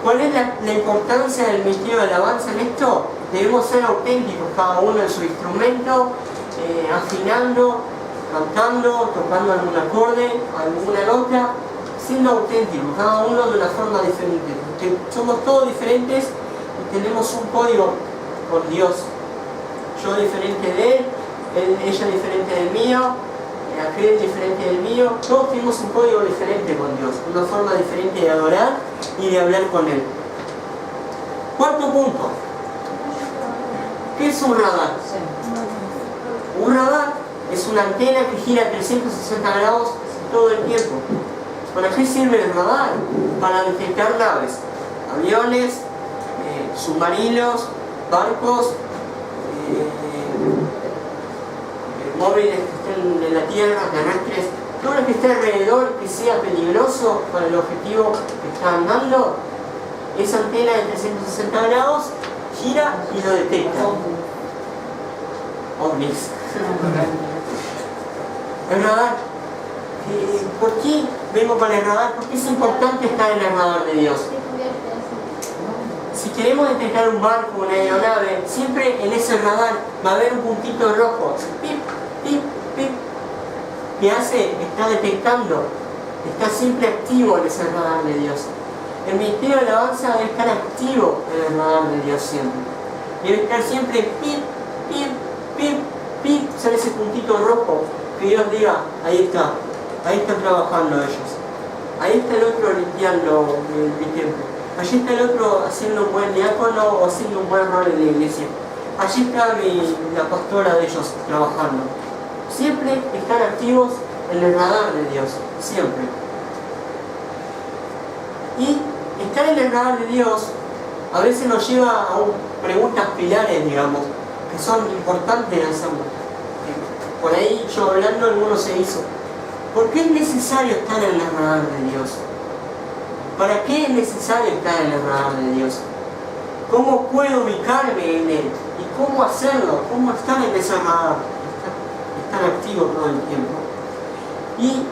¿Cuál es la importancia del Ministerio de Alabanza en esto? debemos ser auténticos, cada uno en su instrumento, afinando, cantando, tocando algún acorde, alguna nota, siendo auténticos, cada uno de una forma diferente, porque somos todos diferentes y tenemos un código con Dios. Yo diferente de él, ella diferente del mío, aquel diferente del mío, todos tenemos un código diferente con Dios, una forma diferente de adorar y de hablar con Él. Cuarto punto, ¿qué es un radar? Un radar es una antena que gira 360 grados todo el tiempo. ¿Para qué sirve el radar? Para detectar naves, aviones, submarinos, barcos, móviles que estén en la tierra, terrestres, todo lo que esté alrededor que sea peligroso para el objetivo que está andando. Esa antena de 360 grados gira y lo detecta. OVNIs. El radar. ¿Por qué vengo para el radar? Porque es importante estar en el radar de Dios. Si queremos detectar un barco, una aeronave, siempre en ese radar va a haber un puntito rojo. Pip, pip, pip. ¿Qué hace? Está detectando. Está siempre activo en ese radar de Dios. El ministerio de alabanza debe estar activo en el radar de Dios siempre. Debe estar siempre pip, pip, pip, pip. Sale ese puntito rojo. Que Dios diga, ahí están trabajando ellos. Ahí está el otro limpiando mi templo. Allí está el otro haciendo un buen diácono o haciendo un buen rol en la iglesia. Allí está la pastora de ellos trabajando. Siempre están activos en el radar de Dios, siempre. Y estar en el radar de Dios a veces nos lleva a preguntas pilares, digamos, que son importantes de hacerlo. Por ahí yo hablando, alguno se hizo. ¿Por qué es necesario estar en el radar de Dios? ¿Para qué es necesario estar en el radar de Dios? ¿Cómo puedo ubicarme en Él? ¿Y cómo hacerlo? ¿Cómo estar en ese radar? Estar activo todo el tiempo. Y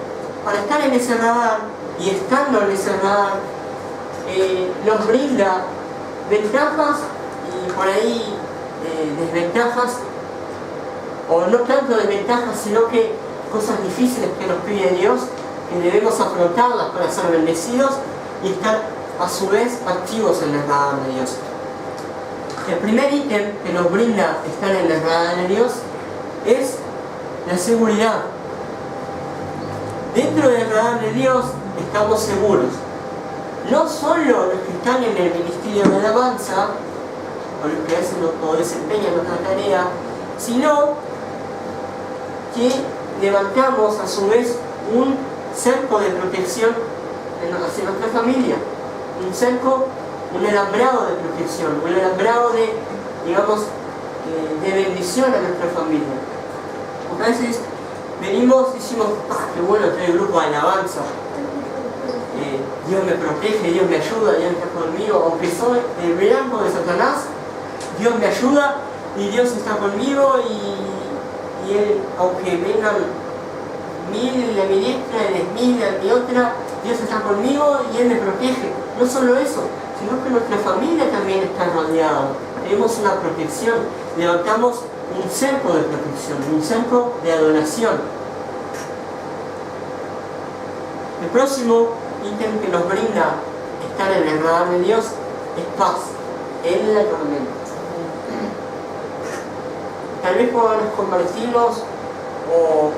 para estar en ese radar y estando en ese radar, nos brinda ventajas y por ahí desventajas, o no tanto desventajas, sino que cosas difíciles que nos pide Dios, que debemos afrontarlas para ser bendecidos y estar a su vez activos en el radar de Dios. El primer ítem que nos brinda estar en el radar de Dios es la seguridad. Dentro del radar de Dios estamos seguros. No solo los que están en el ministerio de alabanza, o los que hacen o desempeñan nuestra tarea, sino que levantamos a su vez un cerco de protección hacia nuestra familia, un cerco, un alambrado de protección, un alambrado de, digamos, de bendición a nuestra familia. Porque a veces venimos y decimos, qué bueno tener el grupo de alabanza, Dios me protege, Dios me ayuda, Dios está conmigo, aunque soy el blanco de Satanás, Dios me ayuda y Dios está conmigo y Él, aunque vengan 1000 a mi diestra y 10.000 a mi otra, Dios está conmigo y Él me protege. No solo eso, sino que nuestra familia también está rodeada. Tenemos una protección, levantamos un cerco de protección, un cerco de adoración. El próximo ítem que nos brinda estar en el radar de Dios es paz en la tormenta. Tal vez cuando nos convertimos o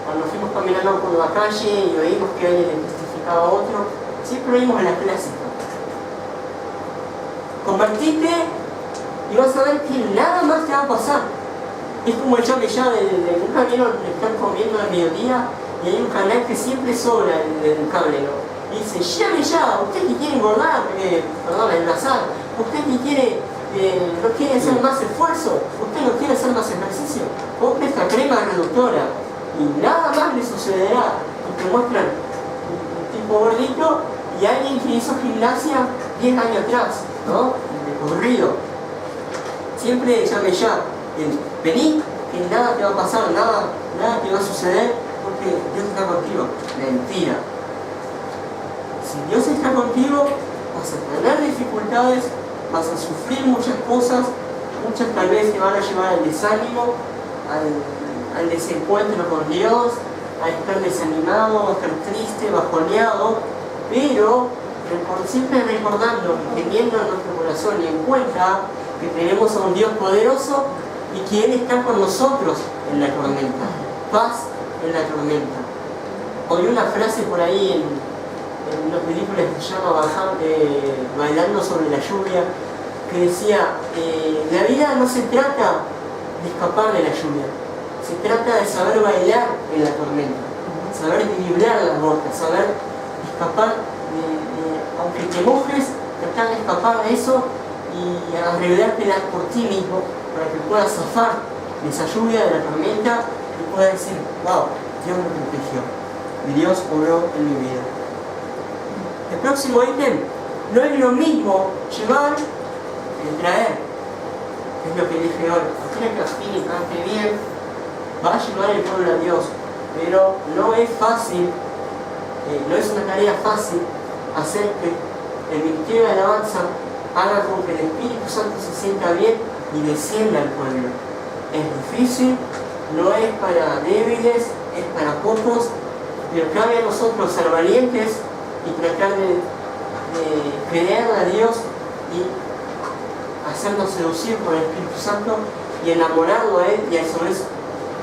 cuando fuimos caminando por la calle y oímos que alguien le testificaba a otro, siempre oímos la clásica. Convertite y vas a ver que nada más te va a pasar. Es como el llame ya de nunca vieron estar comiendo al mediodía y hay un canal que siempre sobra el cable, ¿no? Y dice, llame ya, usted que quiere engordar, adelgazar, usted que quiere, no quiere hacer más esfuerzo, usted no quiere hacer más ejercicio, compre esta crema reductora y nada más le sucederá. Y te muestran un tipo gordito y alguien que hizo gimnasia 10 años atrás, ¿no? De corrido. Siempre llame ya, vení, que nada te va a pasar, nada te va a suceder porque Dios está contigo. Mentira. Si Dios está contigo, vas a tener dificultades, vas a sufrir muchas cosas, muchas tal vez te van a llevar al desánimo, al desencuentro con Dios, a estar desanimado, a estar triste, bajoneado, pero siempre recordando y teniendo en nuestro corazón y en cuenta que tenemos a un Dios poderoso y que Él está con nosotros en la tormenta. Paz en la tormenta. Oí una frase por ahí en los películas que se llama Bailando sobre la lluvia, que decía, la vida no se trata de escapar de la lluvia, se trata de saber bailar en la tormenta, saber equilibrar las gotas, saber escapar, aunque te mojes, tratar de escapar de eso y arreglártela por ti mismo, para que puedas zafar de esa lluvia, de la tormenta, y puedas decir, wow, Dios me protegió, y Dios obró en mi vida. El próximo ítem, no es lo mismo llevar que traer. Es lo que dije hoy. Tiene que afín y cante bien, va a llevar el pueblo a Dios, pero no es fácil, no es una tarea fácil hacer que el ministerio de alabanza haga con que el Espíritu Santo se sienta bien y descienda al pueblo. Es difícil, no es para débiles, es para pocos, pero cabe a nosotros ser valientes y tratar de creer a Dios y hacernos seducir por el Espíritu Santo y enamorarlo a Él, y a su vez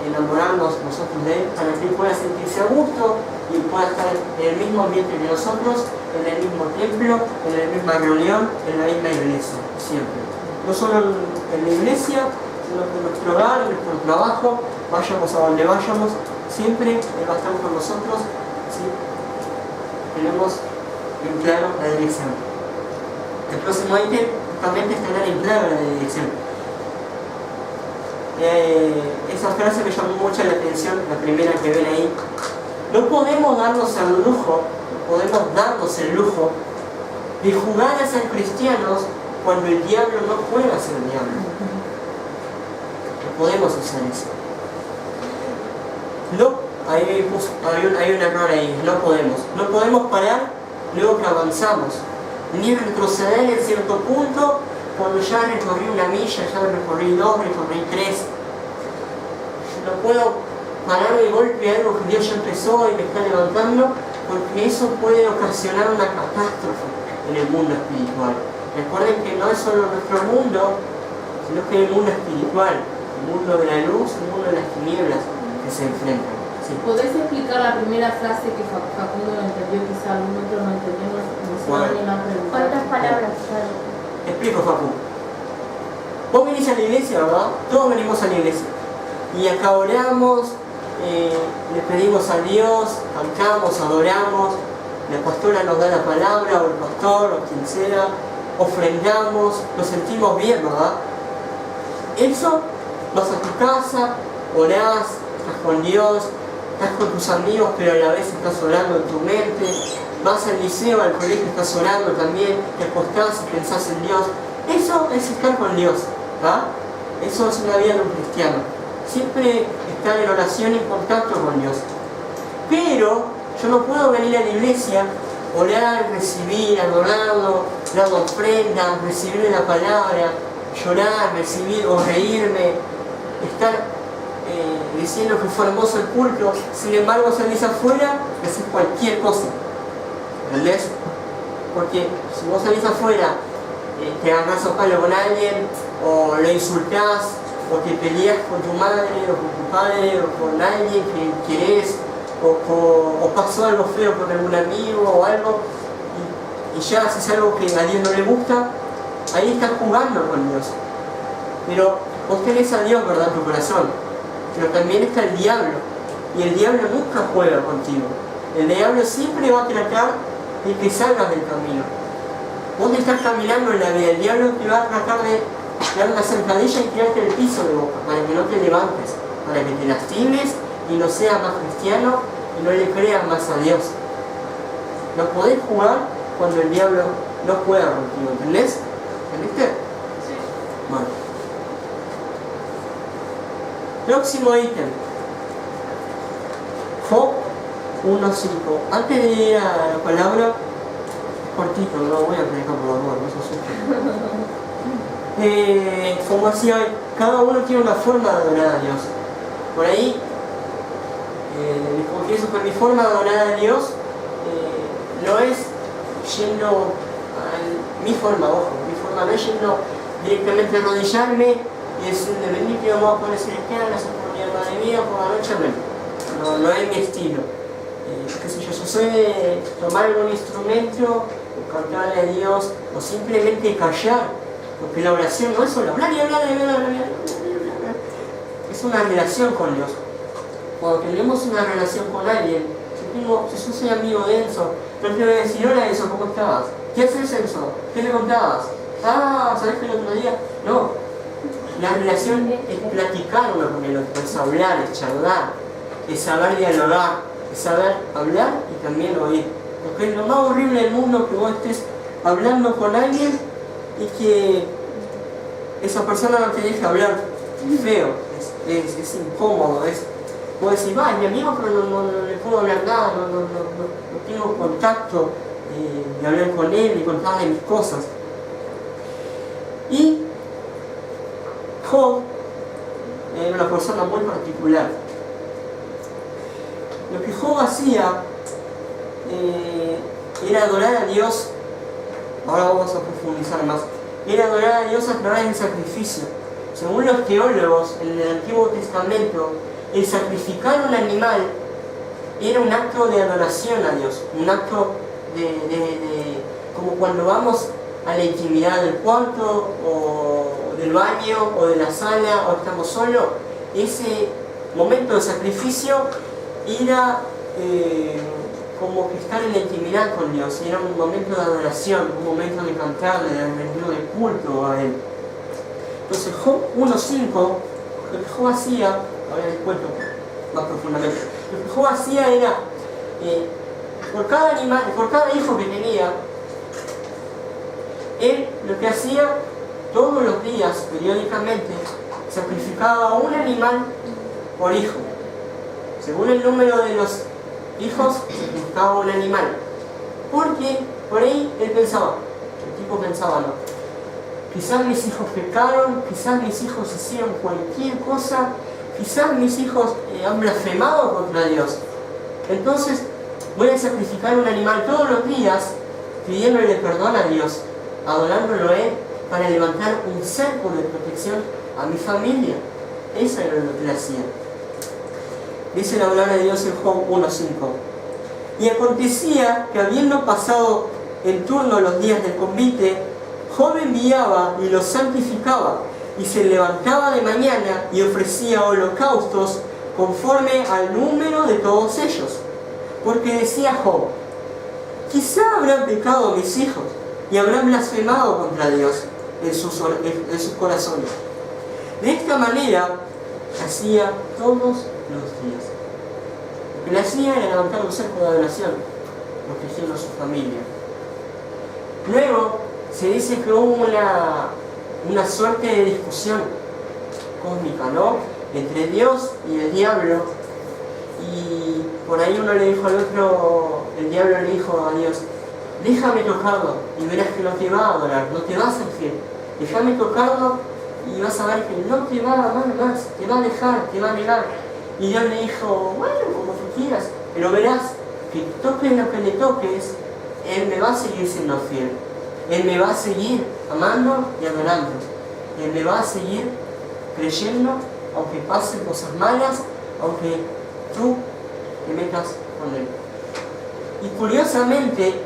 enamorarnos nosotros de Él, para que Él pueda sentirse a gusto y pueda estar en el mismo ambiente que nosotros, en el mismo templo, en la misma reunión, en la misma iglesia, siempre. No solo en la iglesia, sino en nuestro hogar, en nuestro trabajo, vayamos a donde vayamos, siempre Él va a estar con nosotros, ¿sí? Tenemos en claro la dirección. El próximo ítem justamente es tener en claro la dirección. Esa frase me llamó mucho la atención, la primera que ven ahí. No podemos darnos el lujo de jugar a ser cristianos cuando el diablo no juega a ser diablo. No podemos hacer eso. Hay un error ahí, no podemos parar luego que avanzamos, ni retroceder en cierto punto cuando ya recorrí una milla, ya recorrí 2, recorrí 3. No puedo parar de golpe algo que Dios ya empezó y me está levantando, porque eso puede ocasionar una catástrofe en el mundo espiritual. Recuerden que no es solo nuestro mundo, sino que el mundo espiritual, el mundo de la luz, el mundo de las tinieblas que se enfrentan. Sí. ¿Podés explicar la primera frase que Facundo no entendió, quizá algún otro no entendió? ¿Cuántas palabras? Te explico, Facu. Vos venís a la iglesia, ¿verdad? Todos venimos a la iglesia. Y acá oramos, le pedimos a Dios, cantamos, adoramos, la pastora nos da la palabra, o el pastor, o quien sea, ofrendamos, nos sentimos bien, ¿verdad? Eso, vas a tu casa, orás, estás con Dios, estás con tus amigos, pero a la vez estás orando en tu mente, vas al liceo, al colegio, estás orando también, te acostás y pensás en Dios. Eso es estar con Dios, ¿verdad? Eso es una vida de un cristiano. Siempre estar en oración y en contacto con Dios. Pero yo no puedo venir a la iglesia, orar, recibir, adorarlo, dar ofrendas, recibir la palabra, llorar, recibir o reírme, estar diciendo que fue hermoso el culto, sin embargo salís afuera y haces cualquier cosa. ¿Entendés? Porque si vos salís afuera, te agarrás a palo con alguien, o lo insultás, o te peleas con tu madre, o con tu padre, o con alguien que querés, o pasó algo feo con algún amigo o algo, y ya haces algo que a Dios no le gusta, ahí estás jugando con Dios. Pero vos tenés a Dios, ¿verdad?, en tu corazón. Pero también está el diablo, y el diablo nunca juega contigo. El diablo siempre va a tratar de que salgas del camino. Vos estás caminando en la vida, el diablo te va a tratar de dar una zancadilla y tirarte el piso de boca, para que no te levantes, para que te lastimes y no seas más cristiano y no le creas más a Dios. No podés jugar cuando el diablo no juega contigo, ¿entendés? ¿Entendiste? Sí. Bueno. Próximo ítem. Job 1.5. Antes de ir a la palabra, cortito, no voy a predicar por favor, no se asusten. como decía hoy, cada uno tiene una forma de adorar a Dios. Por ahí, confieso que mi forma de adorar a Dios no es yendo a mi forma no es yendo directamente a arrodillarme y decirle, bendito vamos a poner celestial, gracias por mi alma de vida, por la noche, no es mi estilo. Qué sé yo soy de tomar algún instrumento, o cantarle a Dios, o simplemente callar, porque la oración no es solo hablar y hablar. Es una relación con Dios. Cuando tenemos una relación con alguien, si yo soy amigo de Enzo, no te voy a decir, hola Enzo, ¿cómo estabas? ¿Qué haces Enzo? ¿Qué me contabas? ¿Sabes que el otro día? No. La relación es platicar uno con el otro, es hablar, es charlar, es saber dialogar, es saber hablar y también oír. Porque es lo más horrible del mundo que vos estés hablando con alguien y que esa persona no te deje hablar feo, es incómodo, vos decís, va, mi amigo, pero no le puedo hablar nada, no tengo contacto de hablar con él y contarle mis cosas. Y Job era una persona muy particular. Lo que Job hacía era adorar a Dios, ahora vamos a profundizar más, era adorar a Dios a través del sacrificio. Según los teólogos, en el Antiguo Testamento, el sacrificar un animal era un acto de adoración a Dios, un acto como cuando vamos a la intimidad del cuarto, o del baño, o de la sala, o estamos solos, ese momento de sacrificio era como que estar en la intimidad con Dios, era un momento de adoración, un momento de cantarle, de rendirle de culto a Él. Entonces Job 1.5, lo que Job hacía, ahora les cuento más profundamente, lo que Job hacía era, por cada hijo que tenía, él lo que hacía todos los días, periódicamente, sacrificaba un animal por hijo. Según el número de los hijos, sacrificaba un animal. Porque por ahí él pensaba, el tipo pensaba, no, quizás mis hijos pecaron, quizás mis hijos hicieron cualquier cosa, quizás mis hijos han blasfemado contra Dios. Entonces voy a sacrificar un animal todos los días, pidiéndole perdón a Dios, adorándolo a Él, para levantar un cerco de protección a mi familia. Eso era lo que él hacía. Dice la palabra de Dios en Job 1.5. Y acontecía que habiendo pasado en turno los días del convite, Job enviaba y los santificaba, y se levantaba de mañana y ofrecía holocaustos conforme al número de todos ellos. Porque decía Job, quizá habrán pecado mis hijos y habrán blasfemado contra Dios en sus corazones. De esta manera hacía todos los días. Lo que le hacía era levantar un cerco de adoración, protegiendo a su familia. Luego se dice que hubo una suerte de discusión cósmica, ¿no?, entre Dios y el diablo, y por ahí uno le dijo al otro, el diablo le dijo a Dios, déjame tocarlo y verás que no te va a adorar, no te va a ser fiel. Déjame tocarlo y vas a ver que no te va a amar más, te va a dejar, te va a negar. Y Dios le dijo, bueno, como tú quieras, pero verás que toques lo que le toques, Él me va a seguir siendo fiel. Él me va a seguir amando y adorando. Él me va a seguir creyendo, aunque pasen cosas malas, aunque tú te metas con Él. Y curiosamente,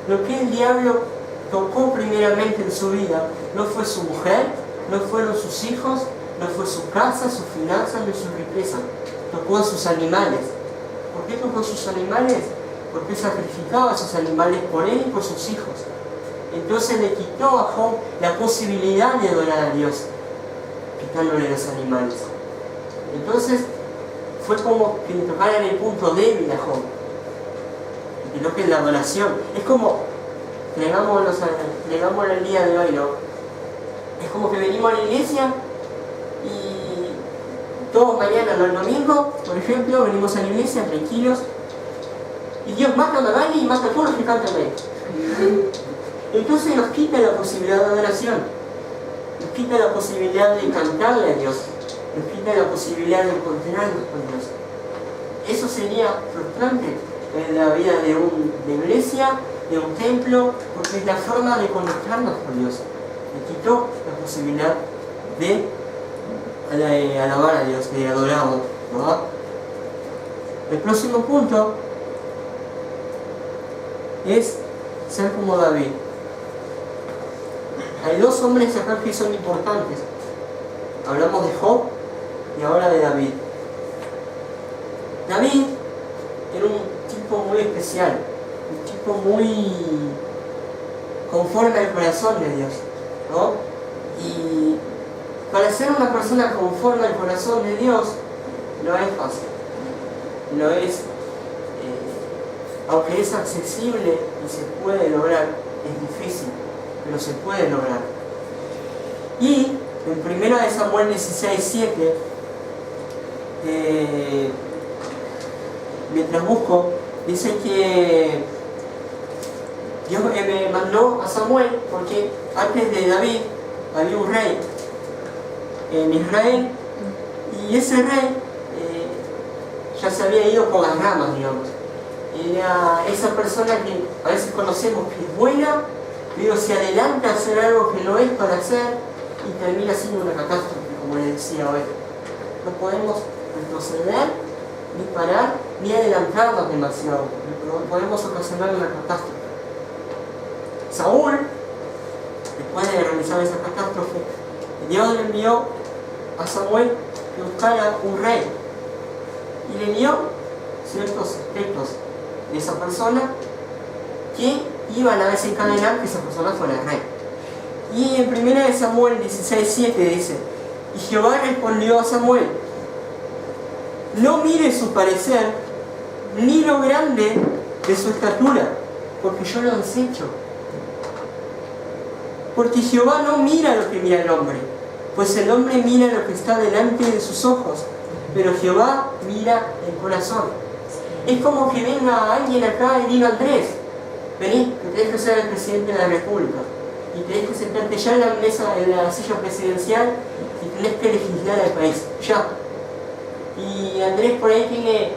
lo que el diablo tocó primeramente en su vida no fue su mujer, no fueron sus hijos, no fue su casa, sus finanzas, ni su riqueza. Tocó a sus animales. ¿Por qué tocó a sus animales? Porque sacrificaba a sus animales por él y por sus hijos. Entonces le quitó a Job la posibilidad de adorar a Dios, quitándole los animales. Entonces fue como que le tocaran el punto débil a Job, y lo que es la adoración. Es como, legámoslo el día de hoy, ¿no? Es como que venimos a la iglesia y todos mañana, el domingo, por ejemplo, venimos a la iglesia tranquilos y Dios mata a Magali y mata a todos los que cantan ahí. Entonces nos quita la posibilidad de adoración. nos quita la posibilidad de cantarle a Dios, nos quita la posibilidad de encontrarnos con Dios. Eso sería frustrante en la vida de una iglesia, de un templo, porque es la forma de conectarnos con Dios. Me quitó la posibilidad de alabar a Dios, de adorarlo, ¿verdad? El próximo punto es ser como David. Hay dos hombres acá que son importantes. Hablamos de Job y ahora de David. David era un tipo muy especial, un tipo muy conforme al corazón de Dios, ¿no? Y para ser una persona conforme al corazón de Dios no es fácil, no es, aunque es accesible y se puede lograr, es difícil, pero se puede lograr. Y en 1 Samuel 16:7, mientras busco, dice que Dios me mandó a Samuel porque antes de David había un rey en Israel, y ese rey ya se había ido por las ramas, digamos. Era esa persona que a veces conocemos que es buena, pero se adelanta a hacer algo que no es para hacer y termina siendo una catástrofe, como les decía hoy. No podemos retroceder, ni parar, ni adelantarnos demasiado, podemos ocasionar una catástrofe. Saúl, después de realizar esa catástrofe, Dios le envió a Samuel que buscara un rey y le dio ciertos aspectos de esa persona que iban a desencadenar que esa persona fuera el rey. Y en 1 Samuel 16:7 dice: y Jehová respondió a Samuel: no mire su parecer, ni lo grande de su estatura, porque yo lo desecho. Porque Jehová no mira lo que mira el hombre, pues el hombre mira lo que está delante de sus ojos, pero Jehová mira el corazón. Es como que venga alguien acá y diga: Andrés, vení, que tenés que ser el presidente de la República, y tenés que sentarte ya en la mesa, en la silla presidencial, y tenés que legislar al país, ya. Y Andrés por ahí tiene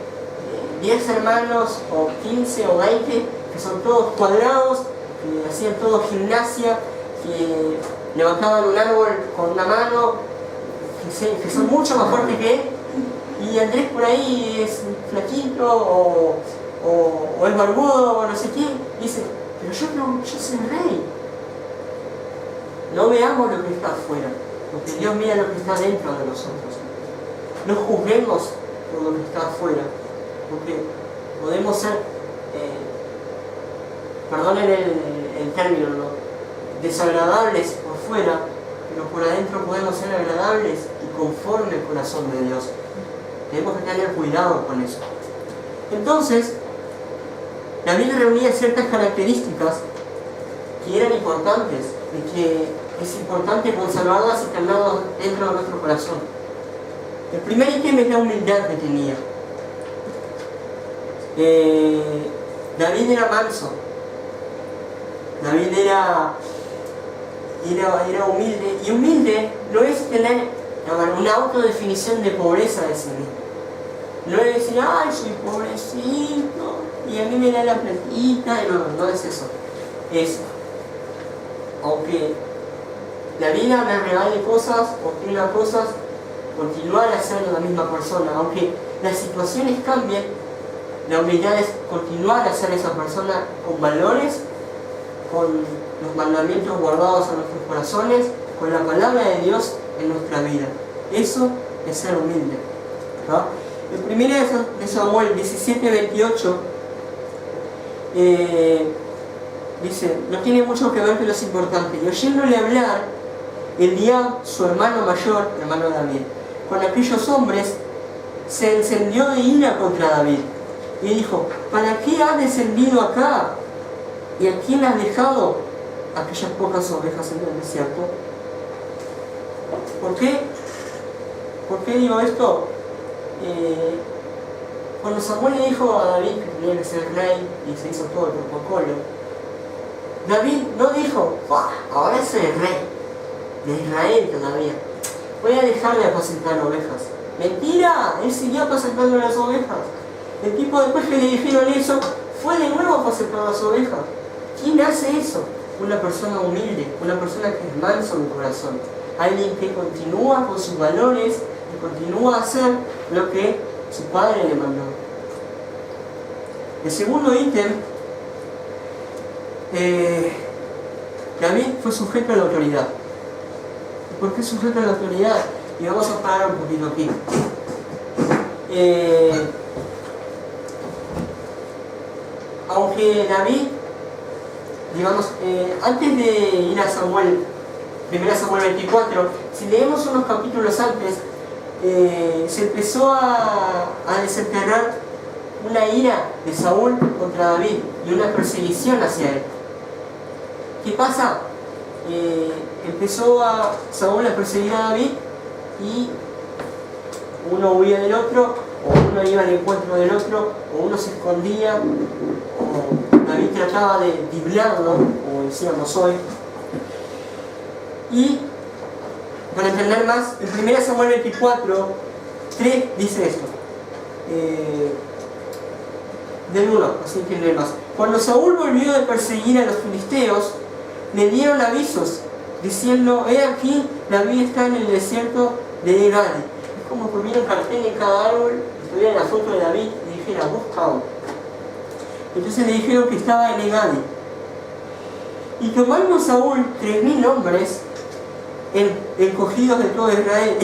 10 hermanos, o 15 o 20, que son todos cuadrados, que hacían todo gimnasia, que levantaban un árbol con una mano, que son mucho más fuertes que él, y Andrés por ahí es flaquito o es barbudo o no sé qué, y dice: pero yo soy rey. No veamos lo que está afuera, porque Dios mira lo que está dentro de nosotros. No juzguemos por lo que está afuera, porque podemos ser, perdonen el término, ¿no?, desagradables por fuera, pero por adentro podemos ser agradables y conforme al corazón de Dios. Tenemos que tener cuidado con eso. Entonces, David reunía ciertas características que eran importantes y que es importante conservarlas y tenerlas dentro de nuestro corazón. El primer ítem es la humildad que tenía. David era manso. David era humilde, y humilde no es tener una autodefinición de pobreza de sí mismo. No es decir: ay, soy pobrecito y a mí me da la platita. No es eso. Es, aunque la vida me regale cosas o tenga cosas, continuar a ser la misma persona. Aunque las situaciones cambien, la humildad es continuar a ser esa persona con valores, con los mandamientos guardados en nuestros corazones, con la palabra de Dios en nuestra vida. Eso es ser humilde, ¿no? En 1 Samuel 17:28 dice: no tiene mucho que ver, pero es importante. Y oyéndole hablar, Eliab, su hermano mayor, hermano de David, con aquellos hombres, se encendió de ira contra David y dijo: ¿para qué has descendido acá? ¿Y a quién has dejado aquellas pocas ovejas en el desierto? ¿Por qué? ¿Por qué digo esto? Cuando Samuel le dijo a David que tenía que ser rey y se hizo todo el protocolo, David no dijo: ahora soy el rey. de Israel todavía. Voy a dejar de apacentar ovejas. Mentira, él siguió apacentando las ovejas. El tipo, después que le dijeron eso, fue de nuevo a apacentar las ovejas. ¿Quién hace eso? Una persona humilde, una persona que es manso de corazón. Alguien que continúa con sus valores y continúa a hacer lo que su padre le mandó. El segundo ítem, David fue sujeto a la autoridad. ¿Y por qué sujeto a la autoridad? Y vamos a parar un poquito aquí. Aunque David, digamos, antes de ir a Samuel, 1 Samuel 24, si leemos unos capítulos antes, se empezó a desenterrar una ira de Saúl contra David y una perseguición hacia él. ¿Qué pasa? Empezó Saúl a perseguir a David y uno huía del otro, o uno iba al encuentro del otro, o uno se escondía, o David trataba de driblarlo, como decíamos hoy. Y para entender más, en 1 Samuel 24, 3 dice esto. Del 1, así entienden más. Cuando Saúl volvió de perseguir a los filisteos, le dieron avisos, diciendo: he aquí, David está en el desierto de Engadi. Es como que hubiera un cartel en cada árbol, estuviera la foto de David y dijera: buscado. Entonces le dijeron que estaba en Engadi. Y tomando Saúl 3.000 hombres, escogidos de todo Israel,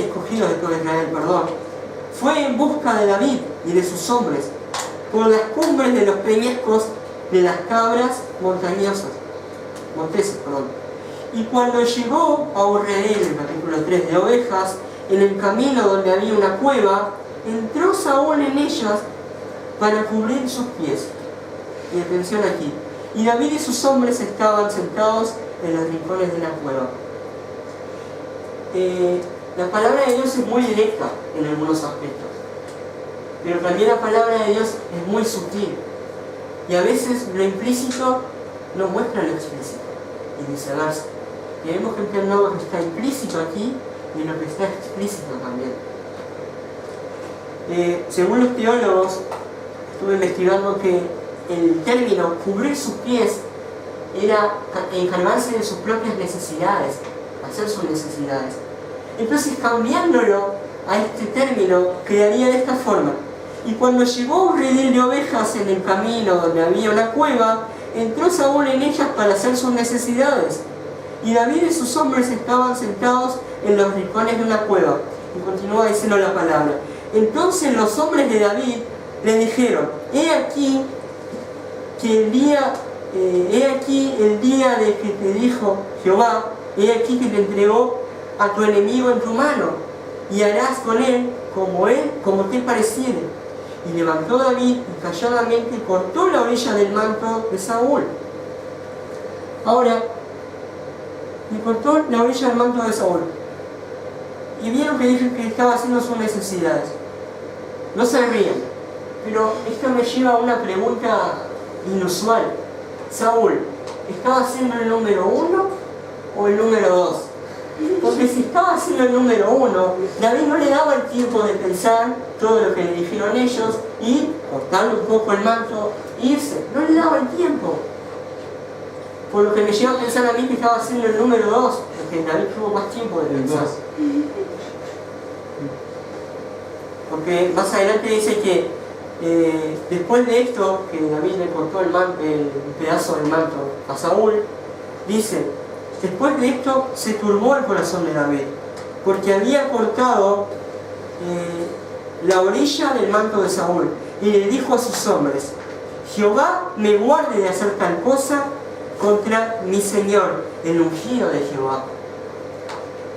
fue en busca de David y de sus hombres, por las cumbres de los peñascos de las cabras monteses. Y cuando llegó a un redil, en el capítulo 3 de ovejas, en el camino donde había una cueva, entró Saúl en ellas para cubrir sus pies. Y atención aquí. Y David y sus hombres estaban sentados en los rincones de la cueva. La palabra de Dios es muy directa en algunos aspectos, pero también la palabra de Dios es muy sutil. Y a veces lo implícito nos muestra lo explícito, y viceversa. Tenemos que entender lo que está implícito aquí y lo que está explícito también. Según los teólogos, estuve investigando que el término cubrir sus pies era encargarse de sus propias necesidades, hacer sus necesidades. Entonces, cambiándolo a este término, quedaría de esta forma: y cuando llegó a un redil de ovejas en el camino donde había una cueva, entró Saúl en ellas para hacer sus necesidades. Y David y sus hombres estaban sentados en los rincones de una cueva. Y continúa diciendo la palabra. Entonces los hombres de David le dijeron: he aquí el día de que te dijo Jehová, he aquí que te entregó a tu enemigo en tu mano, y harás con él como te pareciere. Y levantó David y calladamente cortó la orilla del manto de Saúl. Ahora, le cortó la orilla del manto de Saúl. Y vieron que dijo que estaba haciendo sus necesidades. No se rían, pero esto me lleva a una pregunta inusual. Saúl, ¿estaba haciendo el número 1 o el número 2? Porque si estaba haciendo el número 1, David no le daba el tiempo de pensar todo lo que le dijeron ellos y cortarle un poco el manto e irse. No le daba el tiempo. Por lo que me lleva a pensar a mí que estaba haciendo el número 2, porque David tuvo más tiempo de pensar. Porque más adelante dice que después de esto, que David le cortó el pedazo del manto a Saúl, dice: después de esto se turbó el corazón de David, porque había cortado la orilla del manto de Saúl, y le dijo a sus hombres: Jehová me guarde de hacer tal cosa contra mi Señor, el ungido de Jehová,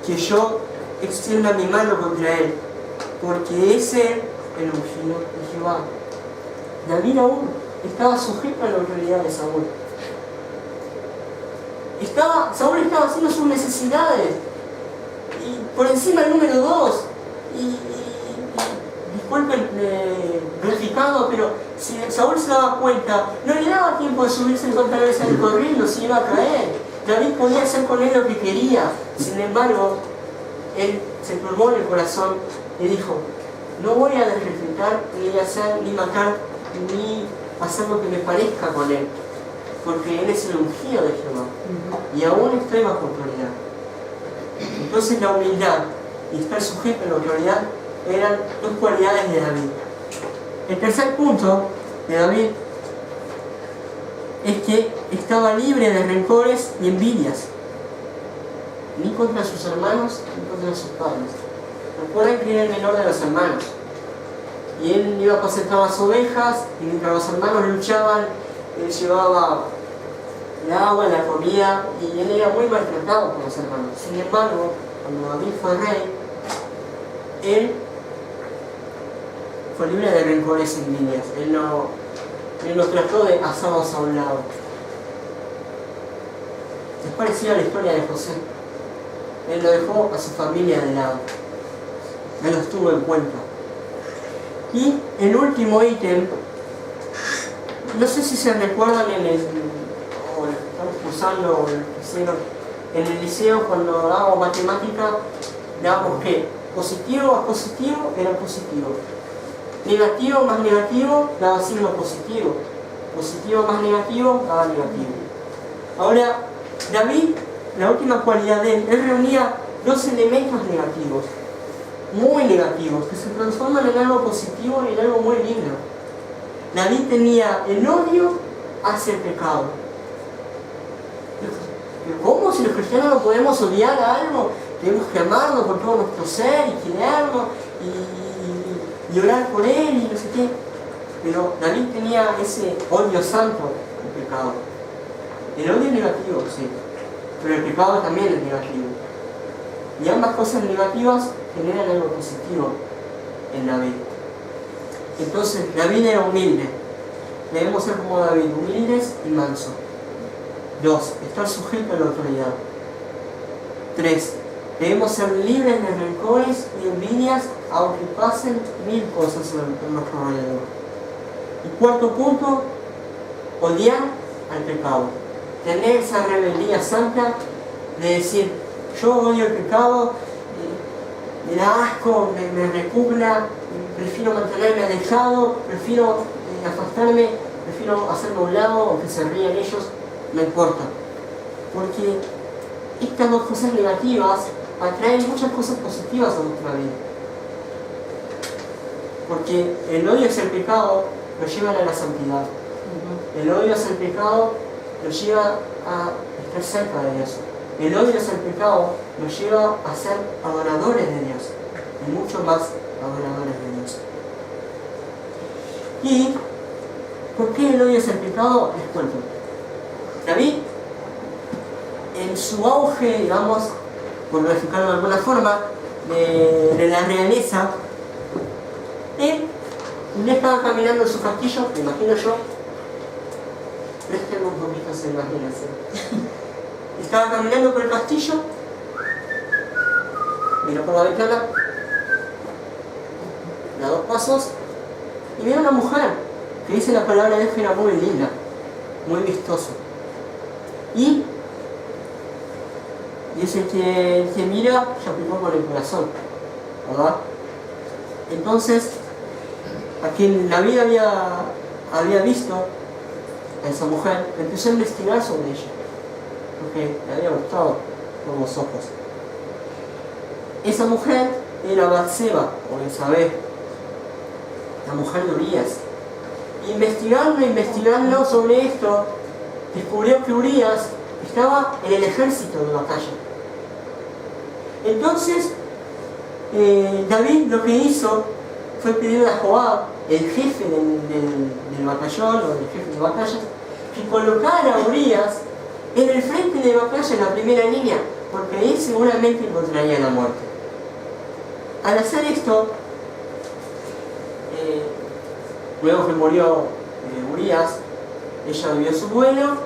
que yo extienda mi mano contra él, porque es él el ungido de Jehová. David aún estaba sujeto a la autoridad de Saúl. Saúl estaba haciendo sus necesidades, y por encima el número 2, disculpen graficado, pero si Saúl se daba cuenta, no le daba tiempo de subirse en contra de él corriendo, se iba a caer. David podía hacer con él lo que quería. Sin embargo, él se turbó en el corazón y dijo: no voy a desrespetar, ni hacer, ni matar, ni hacer lo que me parezca con él, porque él es el ungido de Jehová y aún estoy bajo autoridad. Entonces la humildad y estar sujeto a la autoridad eran dos cualidades de David. El tercer punto de David es que estaba libre de rencores y envidias, ni contra sus hermanos ni contra sus padres. Recuerden que era el menor de los hermanos y él iba a apacentar las ovejas, y mientras los hermanos luchaban, él llevaba el agua, la comida, y él era muy maltratado por los hermanos. Sin embargo, cuando David fue rey, él fue libre de rencores y envidias. Él no trató de hacerlos a un lado. Es parecida a la historia de José. Él lo dejó a su familia de lado. Él los tuvo en cuenta. Y el último ítem, no sé si se recuerdan o lo estamos usando o lo hicieron en el liceo cuando dábamos matemática, dábamos que positivo más positivo era positivo. Negativo más negativo daba signo positivo. Positivo más negativo daba negativo. Ahora, David, la última cualidad de él reunía dos elementos negativos, muy negativos, que se transforman en algo positivo y en algo muy lindo. David tenía el odio hacia el pecado. ¿Cómo? Si los cristianos no podemos odiar a algo, tenemos que amarlo con todo nuestro ser y quererlo y orar por él y no sé qué. Pero David tenía ese odio santo al pecado. El odio es negativo, sí, pero el pecado también es negativo. Y ambas cosas negativas generan algo positivo en David. Entonces, David era humilde. Debemos ser como David, humildes y mansos. 2. Estar sujeto a la autoridad. 3. Debemos ser libres de rencores y envidias, aunque pasen 1000 cosas en nuestro alrededor. Y 4. punto, odiar al pecado. Tener esa rebeldía santa de decir: yo odio el pecado, me da asco, me repugna, prefiero mantenerme alejado, prefiero afastarme, prefiero hacerme a un lado o que se rían ellos, no importa. Porque estas dos cosas negativas atraen muchas cosas positivas a nuestra vida. Porque el odio hacia el pecado lo lleva a la santidad. El odio hacia el pecado lo lleva a estar cerca de Dios. El odio hacia el pecado nos lleva a ser adoradores de Dios, y mucho más adoradores de Dios. ¿Y por qué el odio hacia el pecado? Les cuento. David, en su auge, digamos, por explicarlo de alguna forma, de la realeza, él estaba caminando en su castillo, me imagino yo, presten un poquito esa imaginación. Estaba caminando por el castillo, miró por la ventana, da 2 pasos y ve a una mujer que dice la palabra de Dios que era muy linda, muy vistosa. Y dice que mira, ya picó con el corazón, ¿verdad? Entonces, a quien la vida había visto a esa mujer, empezó a investigar sobre ella, porque le había gustado por los ojos. Esa mujer era Batseba, o Isabel, la mujer de Urías. Investigando sobre esto, descubrió que Urías estaba en el ejército de batalla. Entonces, David lo que hizo fue pedirle a Joab, el jefe del batallón, o del jefe de batalla, que colocara a Urías en el frente de batalla, en la primera línea, porque él seguramente encontraría la muerte. Al hacer esto, luego que murió Urías, ella vio su duelo,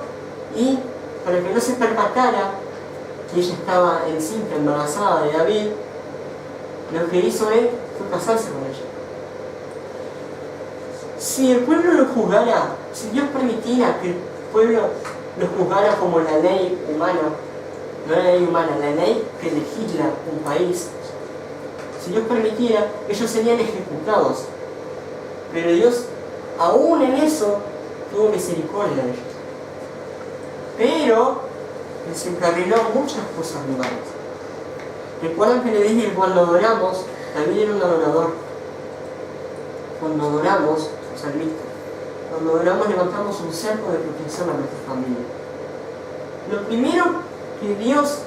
y para que no se percatara que ella estaba encinta, embarazada de David, lo que hizo él fue casarse con ella. Si el pueblo lo juzgara, si Dios permitiera que el pueblo lo juzgara como la ley humana, no la ley humana, la ley que legisla un país, si Dios permitiera, ellos serían ejecutados. Pero Dios, aún en eso, tuvo misericordia de ellos. Pero desencarriló muchas cosas malas. Recuerdan que le dije que cuando adoramos, David era un adorador. Cuando adoramos, salmista, cuando adoramos levantamos un cerco de protección a nuestra familia. Lo primero que Dios,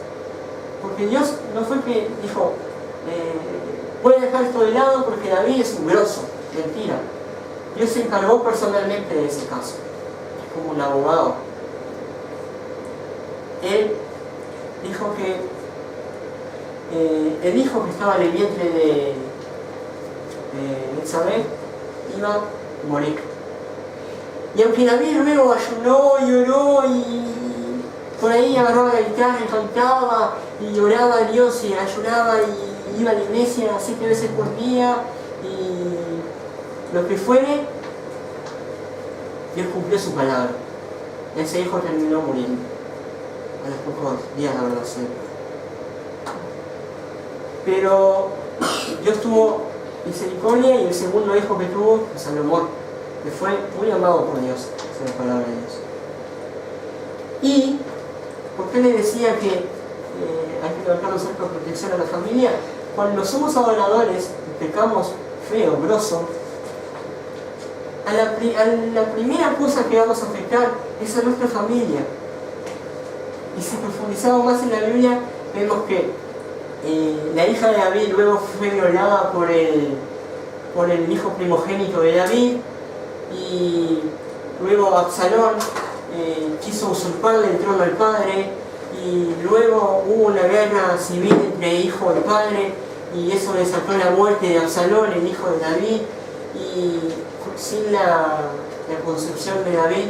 porque Dios no fue que dijo, voy a dejar esto de lado porque David es un grosso, mentira. Dios se encargó personalmente de ese caso, es como un abogado. Él dijo que el hijo que estaba en el vientre de Betsabé iba a morir. Y aunque David luego ayunó y oró y por ahí agarraba la guitarra y cantaba y oraba a Dios y ayunaba y iba a la iglesia 7 veces por día y lo que fuere, Dios cumplió su palabra. Ese hijo terminó muriendo a los pocos días de haber nacido. Pero Dios tuvo misericordia y el segundo hijo que tuvo, Salomón, que fue muy amado por Dios, esa es la palabra de Dios. Y, ¿por qué le decía que hay que levantar un cerco de protección a la familia? Cuando somos adoradores y pecamos feo, grosso, a la primera cosa que vamos a afectar es a nuestra familia. Y si profundizamos más en la Biblia, vemos que la hija de David luego fue violada por el hijo primogénito de David, y luego Absalón quiso usurparle el trono al padre, y luego hubo una guerra civil entre hijo y padre, y eso desató la muerte de Absalón, el hijo de David, y sin la concepción de David,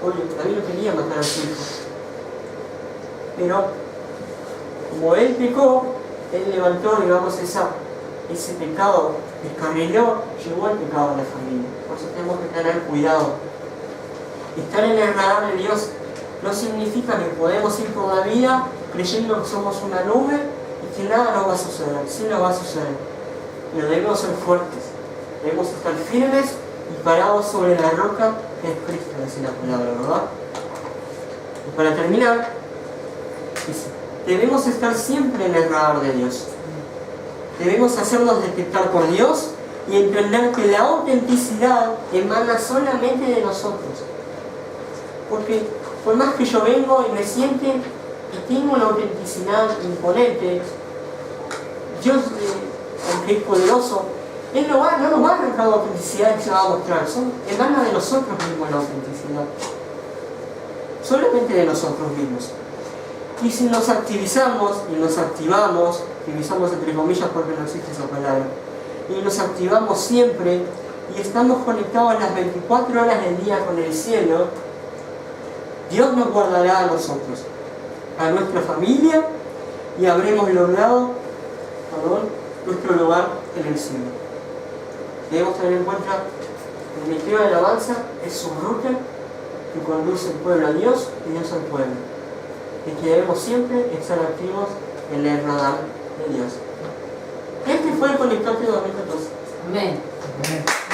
porque David no quería matar a su hijo. Pero como él pecó, él levantó, digamos, ese pecado, descarriló, llevó al pecado de la familia. Por eso tenemos que tener cuidado. Estar en el radar de Dios no significa que podemos ir por la vida creyendo que somos una nube y que nada nos va a suceder. Sí nos va a suceder. Pero debemos ser fuertes, debemos estar firmes y parados sobre la roca que es Cristo, dice la palabra, ¿verdad? Y para terminar, dice, debemos estar siempre en el radar de Dios. Debemos hacernos detectar por Dios y entender que la autenticidad emana solamente de nosotros. Porque por más que yo vengo y me siente y tengo una autenticidad imponente, Dios, aunque es poderoso, Él no nos va a arrancar la autenticidad que se va a mostrar. Emana de nosotros mismos la autenticidad. Solamente de nosotros mismos. Y si nos activizamos y nos activamos entre comillas porque no existe esa palabra, y nos activamos siempre y estamos conectados las 24 horas del día con el cielo, Dios nos guardará a nosotros, a nuestra familia, y habremos logrado nuestro lugar en el cielo. Debemos tener en cuenta que el ministerio de alabanza es su ruta que conduce el pueblo a Dios y Dios al pueblo. Y que debemos siempre estar activos en el radar de Dios. Este fue el Conectate 2014. Amén. Amén.